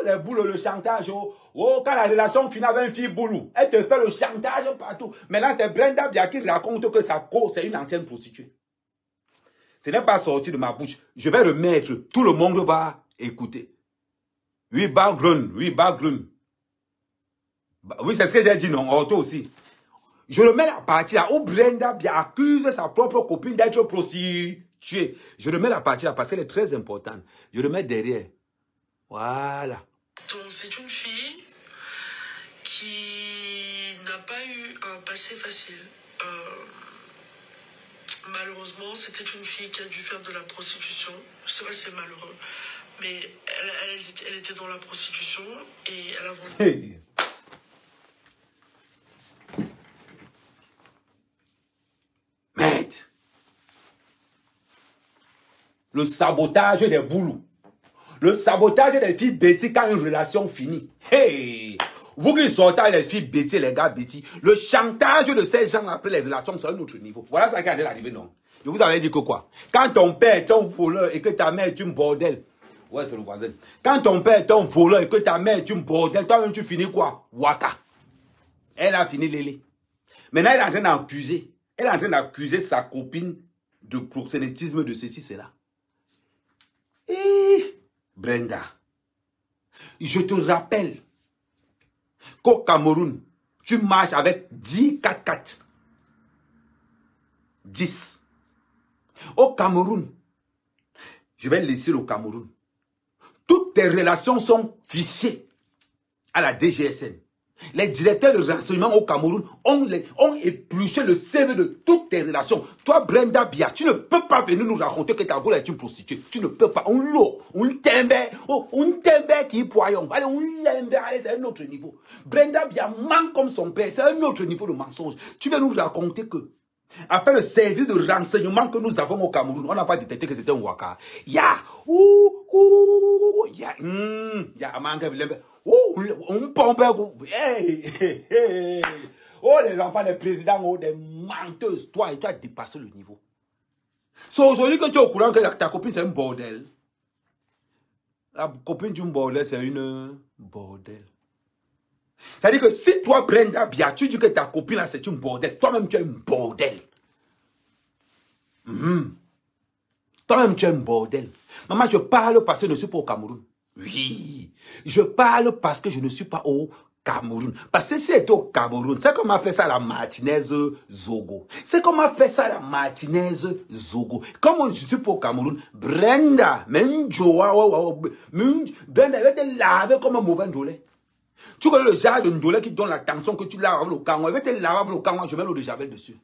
D: les boules, le chantage. Oh, quand la relation finit avec une fille boulou, elle te fait le chantage partout. Maintenant, c'est Brenda Bia qui raconte que sa cause, c'est une ancienne prostituée. Ce n'est pas sorti de ma bouche. Je vais remettre, tout le monde va écouter. Oui, background, oui, background. Oui, c'est ce que j'ai dit, non, toi aussi. Je remets la partie là où Brenda Bia accuse sa propre copine d'être prostituée. Je remets la partie là parce qu'elle est très importante. Je remets derrière. Voilà.
B: Donc c'est une fille qui n'a pas eu un passé facile. Malheureusement, c'était une fille qui a dû faire de la prostitution. Je sais pas si c'est malheureux, mais elle était dans la prostitution et elle a vendu.
D: Hey. Merde. Le sabotage des boulous. Le sabotage des filles bêtises quand une relation finit. Hey! Vous qui sortez avec les filles bêtises, les gars bêtises, le chantage de ces gens après les relations, c'est un autre niveau. Voilà ça qui est en train d'arriver, non? Je vous avais dit que quoi? Quand ton père est un voleur et que ta mère est une bordel. Ouais, c'est le voisin. Quand ton père est un voleur et que ta mère est une bordel, toi-même tu finis quoi? Waka. Elle a fini Lélé. Maintenant, elle est en train d'accuser. Elle est en train d'accuser sa copine de proxénétisme, de ceci, cela. Et Brenda, je te rappelle qu'au Cameroun, tu marches avec 10 4x4. 10. Au Cameroun, je vais laisser le Cameroun. Toutes tes relations sont fichées à la DGSN. Les directeurs de renseignement au Cameroun ont épluché le CV de toutes tes relations. Toi, Brenda Bia, tu ne peux pas venir nous raconter que ta gola est une prostituée. Tu ne peux pas. On t'aime qui est poyon. Allez, on l'aime, allez, c'est un autre niveau. Brenda Bia ment comme son père. C'est un autre niveau de mensonge. Tu veux nous raconter que, après le service de renseignement que nous avons au Cameroun, on n'a pas détecté que c'était un waka. On pompe. Oh, les enfants des présidents, oh, des menteuses. Toi, et tu as dépassé le niveau. C'est aujourd'hui que tu es au courant que ta copine, c'est un bordel. La copine d'une bordel, c'est une bordel. C'est-à-dire que si toi, Brenda Bia, tu dis que ta copine, là, c'est une bordel, toi-même, tu es un bordel. Toi-même, tu es un bordel. Maman, je parle parce que je ne suis pas au Cameroun. Oui, je parle parce que je ne suis pas au Cameroun. Parce que si c'était au Cameroun, c'est comme on a fait ça à la Martinaise Zogo. C'est comme on a fait ça à la Martinaise Zogo. Comme je ne suis pas au Cameroun, Brenda, même Joa, Brenda, elle va te laver comme un mauvais ndolé. Tu connais le genre de ndolé qui donne l'attention que tu laves avec le kango. Elle va te laver avec le kango, je mets l'eau de javel dessus.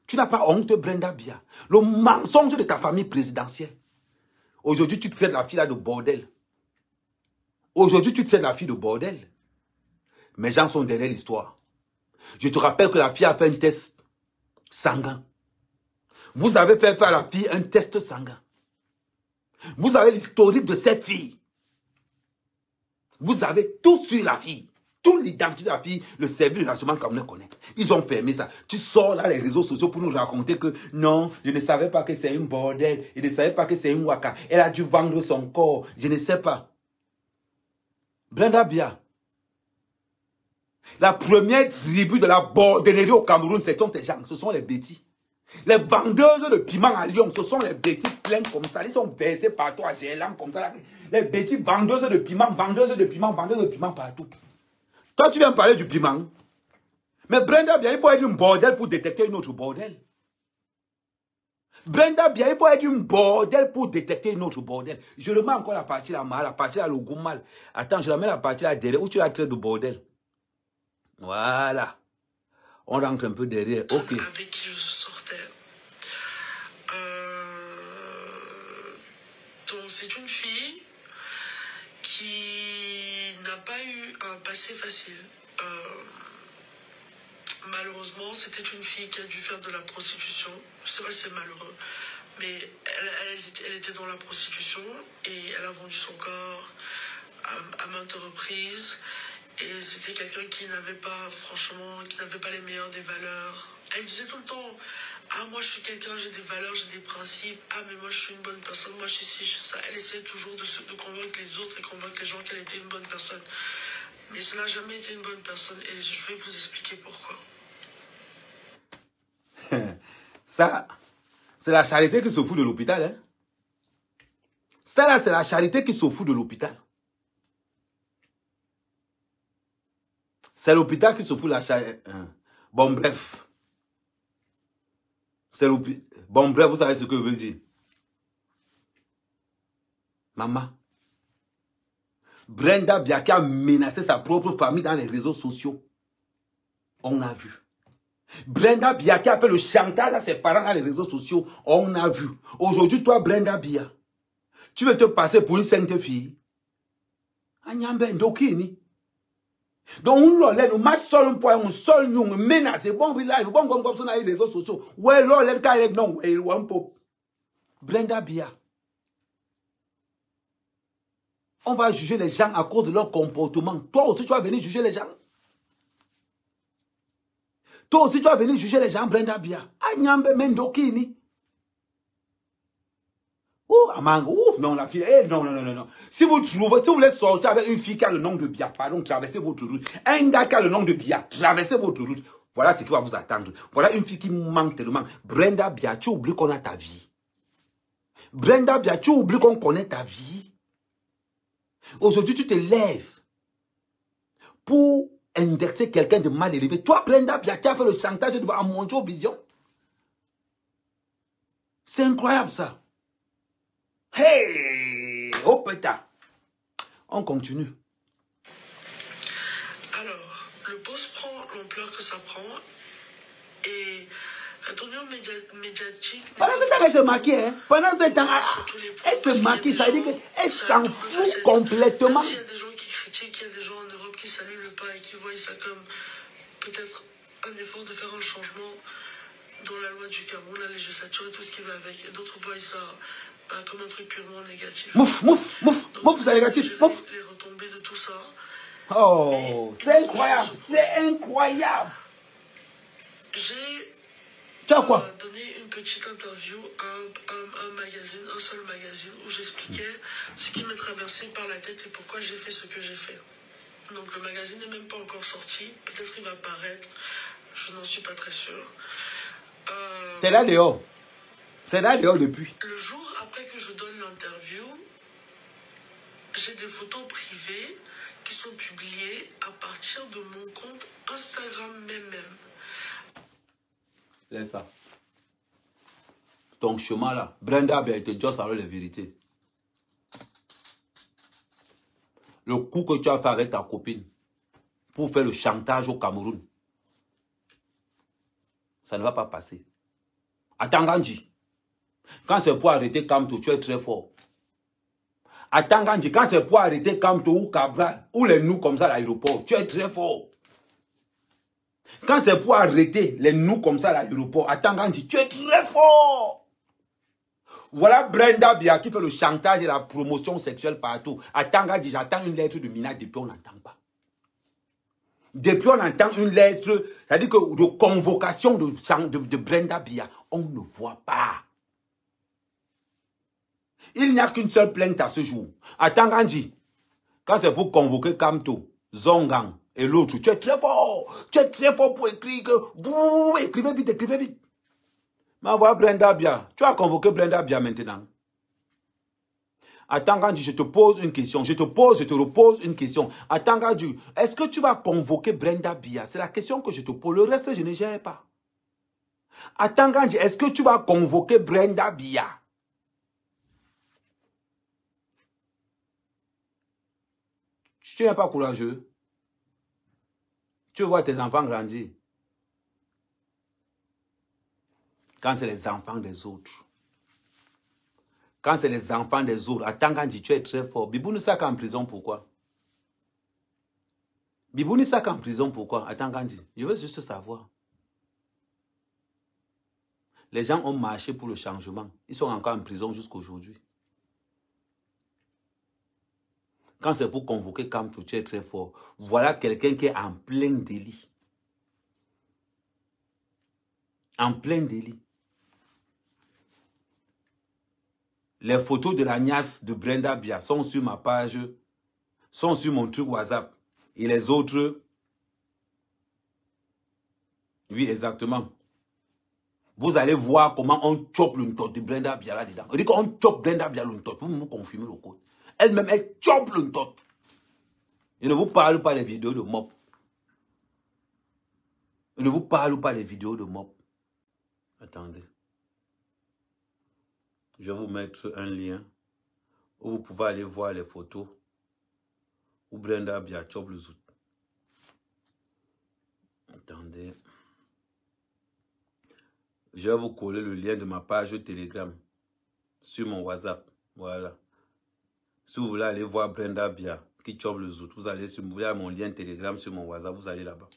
D: Tu n'as pas honte, Brenda Bia. Le mensonge de ta famille présidentielle. Aujourd'hui, tu te fais de la fille là de bordel. Aujourd'hui, tu te fais de la fille de bordel. Mes gens sont derrière l'histoire. Je te rappelle que la fille a fait un test sanguin. Vous avez fait faire à la fille un test sanguin. Vous avez l'historique de cette fille. Vous avez tout sur la fille. Toute l'identité de la fille, le service de renseignement comme on connaît. Ils ont fermé ça. Tu sors là les réseaux sociaux pour nous raconter que non, je ne savais pas que c'est une bordel. Je ne savais pas que c'est une waka. Elle a dû vendre son corps. Je ne sais pas. Brenda Bia. La première tribu de la bordellerie au Cameroun, ce sont tes gens. Ce sont les bêtis. Les vendeuses de piment à Lyon, ce sont les bêtis pleins comme ça. Ils sont versés partout à Gélan comme ça. Les bêtis vendeuses de piment, vendeuses de piment partout. Toi, tu viens me parler du piment. Mais Brenda Bia, il faut être une bordel pour détecter une autre bordel. Brenda Bia, il faut être une bordel pour détecter une autre bordel. Je remets encore la partie là, la partie là, le goût mal. Attends, je la mets la partie là derrière, où tu la traites de bordel. Voilà. On rentre un peu derrière. Ok.
B: Avec qui je sortais. Donc, c'est une fille qui n'a pas eu un passé facile. Malheureusement, c'était une fille qui a dû faire de la prostitution. Je sais pas si c'est malheureux, mais elle était dans la prostitution et elle a vendu son corps à maintes reprises. Et c'était quelqu'un qui n'avait pas, franchement, qui n'avait pas les meilleures des valeurs. Elle disait tout le temps, ah, moi je suis quelqu'un, j'ai des valeurs, j'ai des principes. Ah, mais moi je suis une bonne personne, moi je suis ci, je suis ça. Elle essayait toujours de convaincre les autres et convaincre les gens qu'elle était une bonne personne. Mais ça n'a jamais été une bonne personne et je vais vous expliquer pourquoi.
D: Ça, c'est la charité qui se fout de l'hôpital. Hein? Ça là, c'est la charité qui se fout de l'hôpital. C'est l'hôpital qui se fout de la charité. Bon, bref. Bon, bref, vous savez ce que je veux dire. Maman. Brenda Bia qui a menacé sa propre famille dans les réseaux sociaux. On a vu. Brenda Bia qui a fait le chantage à ses parents dans les réseaux sociaux. On a vu. Aujourd'hui, toi, Brenda Bia, tu veux te passer pour une sainte fille. Anyambe ndokini. Donc, on m'a seul un point, on seul nous menacé. Bon, live, bon, comme ça, dans les réseaux sociaux. Ouais, l'on quand il non, ouais, un peu. Brenda Bia. On va juger les gens à cause de leur comportement. Toi aussi, tu vas venir juger les gens. Toi aussi, tu vas venir juger les gens, Brenda Bia. Anyambe mendokini. Oh, Amango, non, la fille, non. Si vous voulez sortir avec une fille qui a le nom de Bia, pardon, traversez votre route. Un gars qui a le nom de Bia, traversez votre route. Voilà ce qui va vous attendre. Voilà une fille qui manque tellement. Brenda Bia, tu oublies qu'on a ta vie. Brenda Bia, tu oublies qu'on connaît ta vie. Aujourd'hui, tu te lèves pour indexer quelqu'un de mal élevé. Toi, Brenda Bia, qui a fait le chantage de voir Monjo Vision. C'est incroyable ça. Hey! Oh putain! On continue.
B: Alors, le l'ampleur que ça prend. Et l'attention médiatique...
D: Pendant ce temps, elle se maquille. Hein? Pendant ce temps, elle se maquille. Ça veut dire qu'elle s'en fout complètement.
B: S'il y a des gens qui critiquent, il y a des gens en Europe qui saluent le pas et qui voient ça comme peut-être un effort de faire un changement dans la loi du Cameroun, la législature et tout ce qui va avec. Et d'autres voient ça comme un truc purement négatif.
D: Mouf, c'est négatif. Mouf.
B: Les retombées de tout ça.
D: Oh, c'est incroyable. C'est incroyable.
B: J'ai donné une petite interview à un magazine, un seul magazine, où j'expliquais ce qui m'est traversé par la tête et pourquoi j'ai fait ce que j'ai fait. Donc le magazine n'est même pas encore sorti. Peut-être qu'il va paraître. Je n'en suis pas très sûr.
D: C'est là dehors. C'est là dehors depuis.
B: Le jour après que je donne l'interview, j'ai des photos privées qui sont publiées à partir de mon compte Instagram même.
D: Laisse ça. Ton chemin là. Brenda a été juste avec la vérité. Le coup que tu as fait avec ta copine pour faire le chantage au Cameroun, ça ne va pas passer. Attends, Gandhi. Quand c'est pour arrêter Kamto, tu es très fort. Attends, Gandhi. Quand c'est pour arrêter Kamto ou Cabral, ou les nous comme ça à l'aéroport, tu es très fort. Quand c'est pour arrêter les nous comme ça à l'aéroport, attends, Gandhi, tu es très fort. Voilà Brenda Bia qui fait le chantage et la promotion sexuelle partout. Attends, Gandhi, j'attends une lettre de Mina depuis on n'entend pas. Depuis on entend une lettre, c'est-à-dire que de convocation de Brenda Bia, on ne voit pas. Il n'y a qu'une seule plainte à ce jour. Attends, Gandhi, quand c'est pour convoquer Kamto, Zongang et l'autre, tu es très fort. Tu es très fort pour écrire que... écrivez vite, écrivez vite. Mais voilà Brenda Bia. Tu as convoqué Brenda Bia maintenant. Attends, Gandhi, je te pose une question. Je te repose une question. Attends, Gandhi, est-ce que tu vas convoquer Brenda Bia? C'est la question que je te pose. Le reste, je ne gère pas. Attends, Gandhi, est-ce que tu vas convoquer Brenda Bia? Tu n'es pas courageux. Tu vois tes enfants grandir. Quand c'est les enfants des autres. Quand c'est les enfants des autres. Attends, Gandhi, tu es très fort. Bibouni Sak en prison, pourquoi? Bibouni Sak en prison, pourquoi? Attends, Gandhi, je veux juste savoir. Les gens ont marché pour le changement. Ils sont encore en prison jusqu'aujourd'hui. Quand c'est pour convoquer Kamto, tu es très fort. Voilà quelqu'un qui est en plein délit. En plein délit. Les photos de la niasse de Brenda Bia sont sur ma page, sont sur mon truc WhatsApp. Et les autres, oui, exactement. Vous allez voir comment on chope le ntot de Brenda Bia là-dedans. On dit qu'on chope Brenda Bia le ntot. Vous me confirmez le code. Elle-même, elle chope le ntot. Je ne vous parle pas des vidéos de mob. Je ne vous parle pas des vidéos de mob. Attendez. Je vais vous mettre un lien où vous pouvez aller voir les photos où Brenda Bia chope le zout. Attendez. Je vais vous coller le lien de ma page Telegram sur mon WhatsApp. Voilà. Si vous voulez aller voir Brenda Bia qui chope le zout, vous allez sur mon lien Telegram sur mon WhatsApp, vous allez là-bas.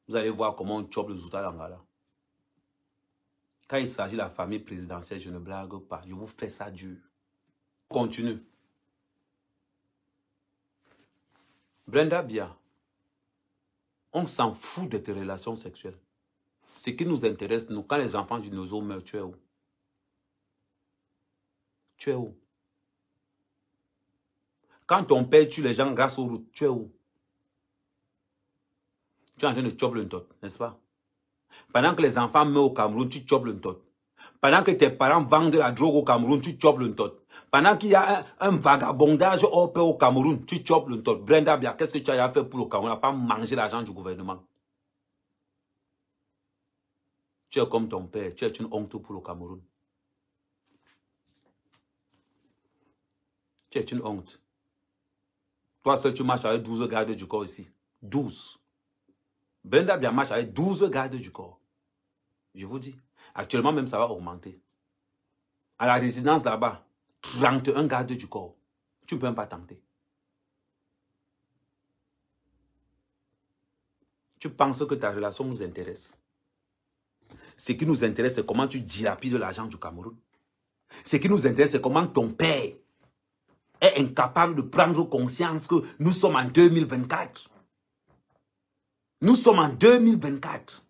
D: Vous allez voir comment on chope le zout à l'Angala. Quand il s'agit de la famille présidentielle, je ne blague pas. Je vous fais ça dur. On continue. Brenda Bia, on s'en fout de tes relations sexuelles. Ce qui nous intéresse, nous, quand les enfants du Nozo meurent, tu es où? Tu es où? Quand ton père tue les gens grâce aux routes, tu es où? Tu es en train de choper le ntot, n'est-ce pas? Pendant que les enfants meurent au Cameroun, tu chopes le ntot. Pendant que tes parents vendent la drogue au Cameroun, tu chopes le ntot. Pendant qu'il y a un vagabondage au Cameroun, tu chopes le ntot. Brenda Bia, qu'est-ce que tu as fait pour le Cameroun? Tu n'as pas mangé l'argent du gouvernement. Tu es comme ton père, tu es une honte pour le Cameroun. Tu es une honte. Toi seul, tu marches avec 12 gardes du corps ici. 12. Brenda Bia marche avec 12 gardes du corps. Je vous dis. Actuellement même, ça va augmenter. À la résidence là-bas, 31 gardes du corps. Tu ne peux même pas tenter. Tu penses que ta relation nous intéresse. Ce qui nous intéresse, c'est comment tu dilapides l'argent du Cameroun. Ce qui nous intéresse, c'est comment ton père est incapable de prendre conscience que nous sommes en 2024. Nous sommes en 2024.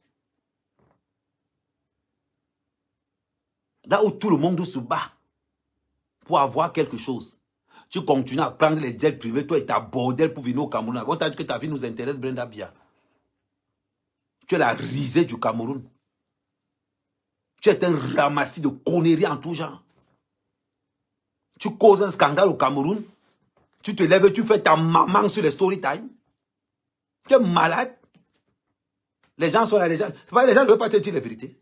D: Là où tout le monde se bat pour avoir quelque chose. Tu continues à prendre les jets privés, toi et ta bordel pour venir au Cameroun. On t'a dit que ta vie nous intéresse, Brenda Bia. Tu es la risée du Cameroun. Tu es un ramassis de conneries en tout genre. Tu causes un scandale au Cameroun. Tu te lèves et tu fais ta maman sur les story time. Tu es malade. Les gens sont là, les gens ne veulent pas te dire la vérité.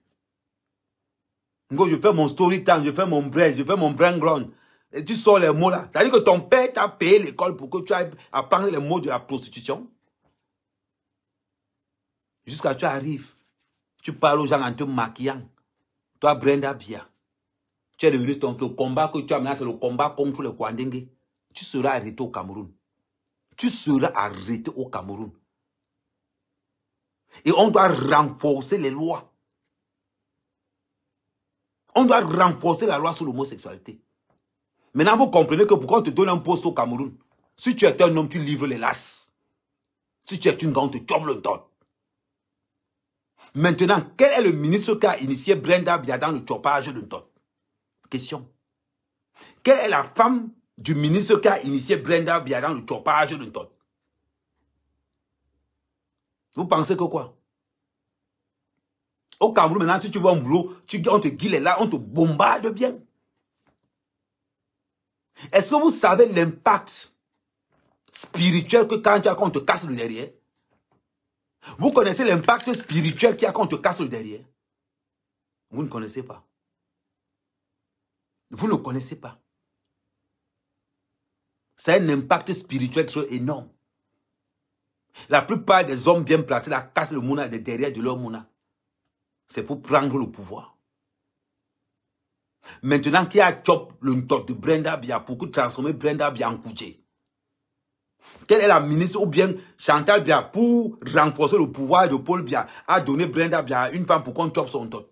D: Je fais mon story time, je fais mon break, je fais mon brain ground. Et tu sors les mots là. C'est-à-dire que ton père t'a payé l'école pour que tu ailles apprendre les mots de la prostitution. Jusqu'à ce que tu arrives. Tu parles aux gens en te maquillant. Toi, Brenda Bia. Tu es devenu le combat que tu as mené, c'est le combat contre le Kwandengue. Tu seras arrêté au Cameroun. Tu seras arrêté au Cameroun. Et on doit renforcer les lois. On doit renforcer la loi sur l'homosexualité. Maintenant, vous comprenez que pourquoi on te donne un poste au Cameroun, si tu es un homme, tu livres les lasses. Si tu es une grande, tu chopes le dos. Maintenant, quel est le ministre qui a initié Brenda Bia dans le chopage de Ntot? Question. Quelle est la femme du ministre qui a initié Brenda Bia dans le chopage de Ntot? Vous pensez que quoi? Au Cameroun, maintenant, si tu vois un boulot, on te guille là, on te bombarde bien. Est-ce que vous savez l'impact spirituel que quand on te casse le derrière? Vous connaissez l'impact spirituel qu'il y a quand on te casse le derrière? Vous ne connaissez pas. Vous ne connaissez pas. C'est un impact spirituel très énorme. La plupart des hommes bien placés la cassent le mouna de derrière de leur mouna. C'est pour prendre le pouvoir. Maintenant qu'il y a chop le Ntot de Brenda Bia pour transformer Brenda Bia en Koudjé. Quelle est la ministre ou bien Chantal Bia pour renforcer le pouvoir de Paul Bia a donné Brenda Bia à une femme pour qu'on chope son Ntot?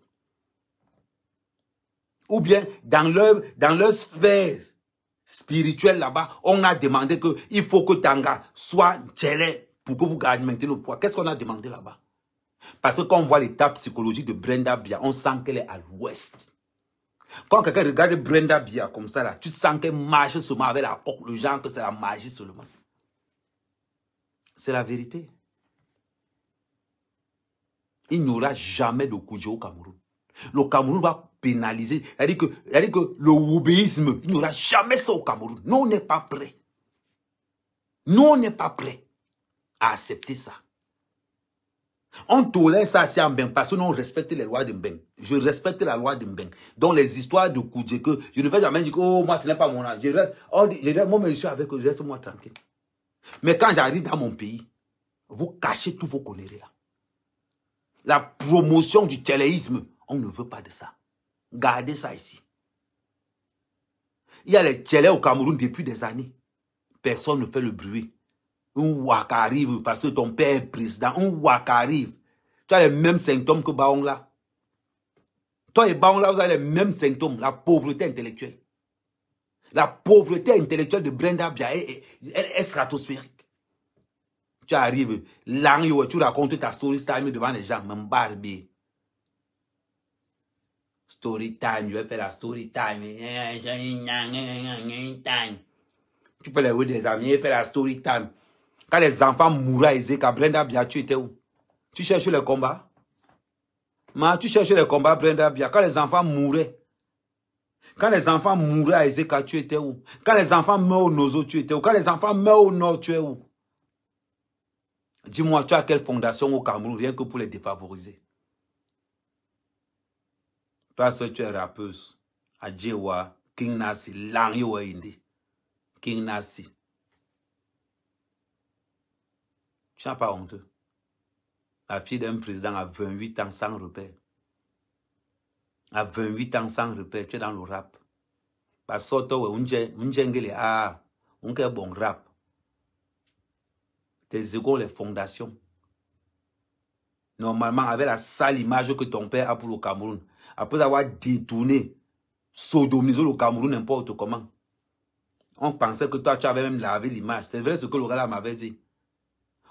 D: Ou bien dans leur sphère spirituelle là-bas, on a demandé qu'il faut que Tanga soit tchélé pour que vous gardiez maintenant le pouvoir. Qu'est-ce qu'on a demandé là-bas? Parce que quand on voit l'état psychologique de Brenda Bia, on sent qu'elle est à l'ouest. Quand quelqu'un regarde Brenda Bia comme ça, là, tu sens qu'elle marche seulement avec la coque, le genre que c'est la magie seulement. C'est la vérité. Il n'y aura jamais de Koudjé au Cameroun. Le Cameroun va pénaliser. C'est-à-dire que le wobéisme, il n'y aura jamais ça au Cameroun. Nous, on n'est pas prêts. Nous, on n'est pas prêts à accepter ça. On tolère ça à Mbeng parce que nous, on respecte les lois de Mbeng. Je respecte la loi de Mbeng. Donc, les histoires de Koudjé, que je ne vais jamais dire que oh, moi, ce n'est pas mon âge. Moi, je suis avec eux, je reste moi tranquille. Mais quand j'arrive dans mon pays, vous cachez tous vos conneries là. La promotion du tchéléisme, on ne veut pas de ça. Gardez ça ici. Il y a les tchélés au Cameroun depuis des années. Personne ne fait le bruit. Un waka arrive parce que ton père est président. Un waka arrive. Tu as les mêmes symptômes que Baongla. Toi et Baongla, vous avez les mêmes symptômes. La pauvreté intellectuelle. La pauvreté intellectuelle de Brenda Bia est stratosphérique. Tu arrives, tu racontes ta story time devant les gens, même barbé. Story time, je vais faire la story time. Tu peux les voir des amis, faire la story time. Quand les enfants mourraient à Ezeka, Brenda Bia, tu étais où? Tu cherches les combats? Tu cherches les combats, Brenda Bia. Quand les enfants mouraient. Quand les enfants mouraient à Ezeka, tu étais où? Quand les enfants meurent au Nozo, tu étais où? Quand les enfants meurent au Nord, tu es où? Dis-moi, tu as quelle fondation au Cameroun, rien que pour les défavoriser? Parce que tu es rappeuse. Adjewa, King Nasi, Langyo Indi. King Nasi. Tu n'as pas honte. La fille d'un président à 28 ans sans repère. À 28 ans sans repère, tu es dans le rap. Parce que on a bon rap. Tes égaux, les fondations. Normalement, avec la sale image que ton père a pour le Cameroun, après avoir détourné, sodomisé le Cameroun n'importe comment, on pensait que toi, tu avais même lavé l'image. C'est vrai ce que le gars là m'avait dit.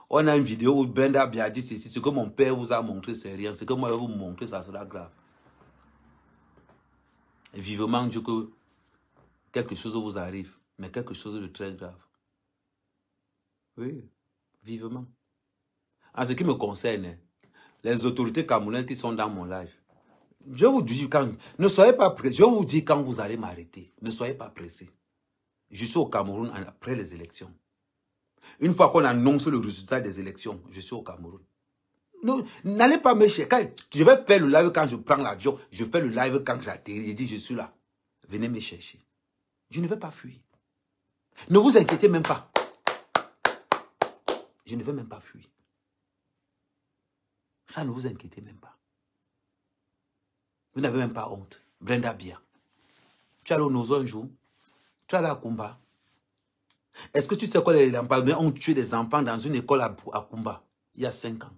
D: On a une vidéo où Brenda a dit ceci. Ce que mon père vous a montré, c'est rien. Ce que moi, je vais vous montrer, ça sera grave. Et vivement, Dieu, que quelque chose vous arrive, mais quelque chose de très grave. Oui, vivement. En ce qui me concerne, les autorités camerounaises qui sont dans mon live, je vous dis, ne soyez pas pressés. Je vous dis quand vous allez m'arrêter. Ne soyez pas pressés. Je suis au Cameroun après les élections. Une fois qu'on annonce le résultat des élections, je suis au Cameroun. N'allez pas me chercher. Je vais faire le live quand je prends l'avion. Je fais le live quand j'atterris. Je dis, je suis là. Venez me chercher. Je ne vais pas fuir. Ne vous inquiétez même pas. Je ne vais même pas fuir. Ça, ne vous inquiétez même pas. Vous n'avez même pas honte. Brenda Bia. Tu es allé au Nozo un jour. Tu es allé à Kumba. Est-ce que tu sais quoi, les Lampardouins ont tué des enfants dans une école à Kumba il y a 5 ans?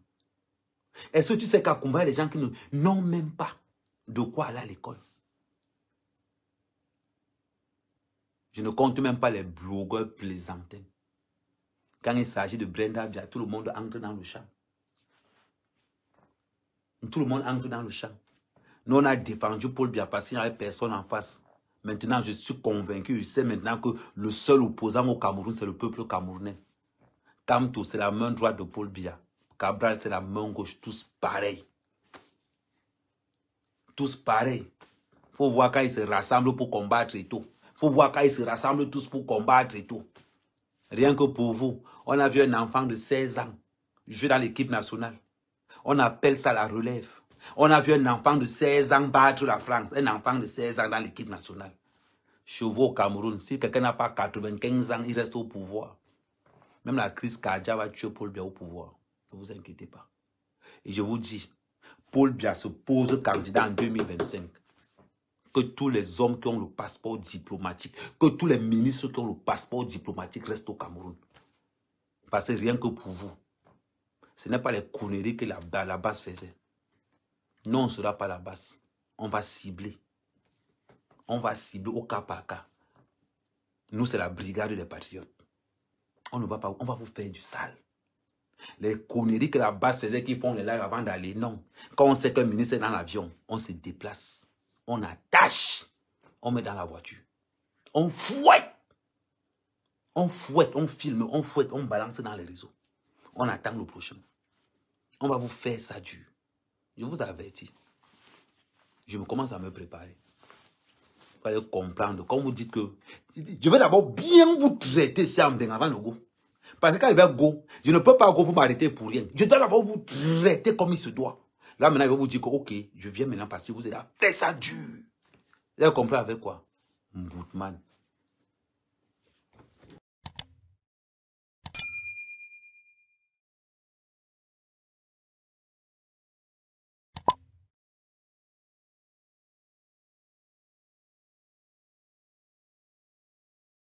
D: Est-ce que tu sais qu'à Kumba, il y a des gens qui n'ont même pas de quoi aller à l'école? Je ne compte même pas les blogueurs plaisantins. Quand il s'agit de Brenda Bia, tout le monde entre dans le champ. Tout le monde entre dans le champ. Nous, on a défendu Paul Biya parce qu'il n'y avait personne en face. Maintenant, je suis convaincu, je sais maintenant que le seul opposant au Cameroun, c'est le peuple camerounais. Kamto, c'est la main droite de Paul Biya. Cabral, c'est la main gauche, tous pareils. Tous pareils. Il faut voir quand ils se rassemblent pour combattre et tout. Il faut voir quand ils se rassemblent tous pour combattre et tout. Rien que pour vous, on a vu un enfant de 16 ans jouer dans l'équipe nationale. On appelle ça la relève. On a vu un enfant de 16 ans battre la France. Un enfant de 16 ans dans l'équipe nationale. Chez vous au Cameroun, si quelqu'un n'a pas 95 ans, il reste au pouvoir. Même la crise cardiaque va tuer Paul Biya au pouvoir. Ne vous inquiétez pas. Et je vous dis, Paul Biya se pose candidat en 2025. Que tous les hommes qui ont le passeport diplomatique, que tous les ministres qui ont le passeport diplomatique restent au Cameroun. Parce que rien que pour vous, ce n'est pas les conneries que la base faisait. Non, on ne sera pas la base. On va cibler. On va cibler au cas par cas. Nous, c'est la brigade des patriotes. On ne va pas, on va vous faire du sale. Les conneries que la base faisait qui font les lives avant d'aller, non. Quand on sait qu'un ministre est dans l'avion, on se déplace. On attache. On met dans la voiture. On fouette. On fouette, on filme, on fouette, on balance dans les réseaux. On attend le prochain. On va vous faire ça dur. Je vous avertis. Je me commence à me préparer. Vous allez comprendre. Comme vous dites que je vais d'abord bien vous traiter ça avant le go. Parce que quand il va go, je ne peux pas go vous m'arrêter pour rien. Je dois d'abord vous traiter comme il se doit. Là maintenant, il va vous dire que ok, je viens maintenant parce que vous êtes là. Faites ça dur. Vous allez comprendre avec quoi? Mboutman.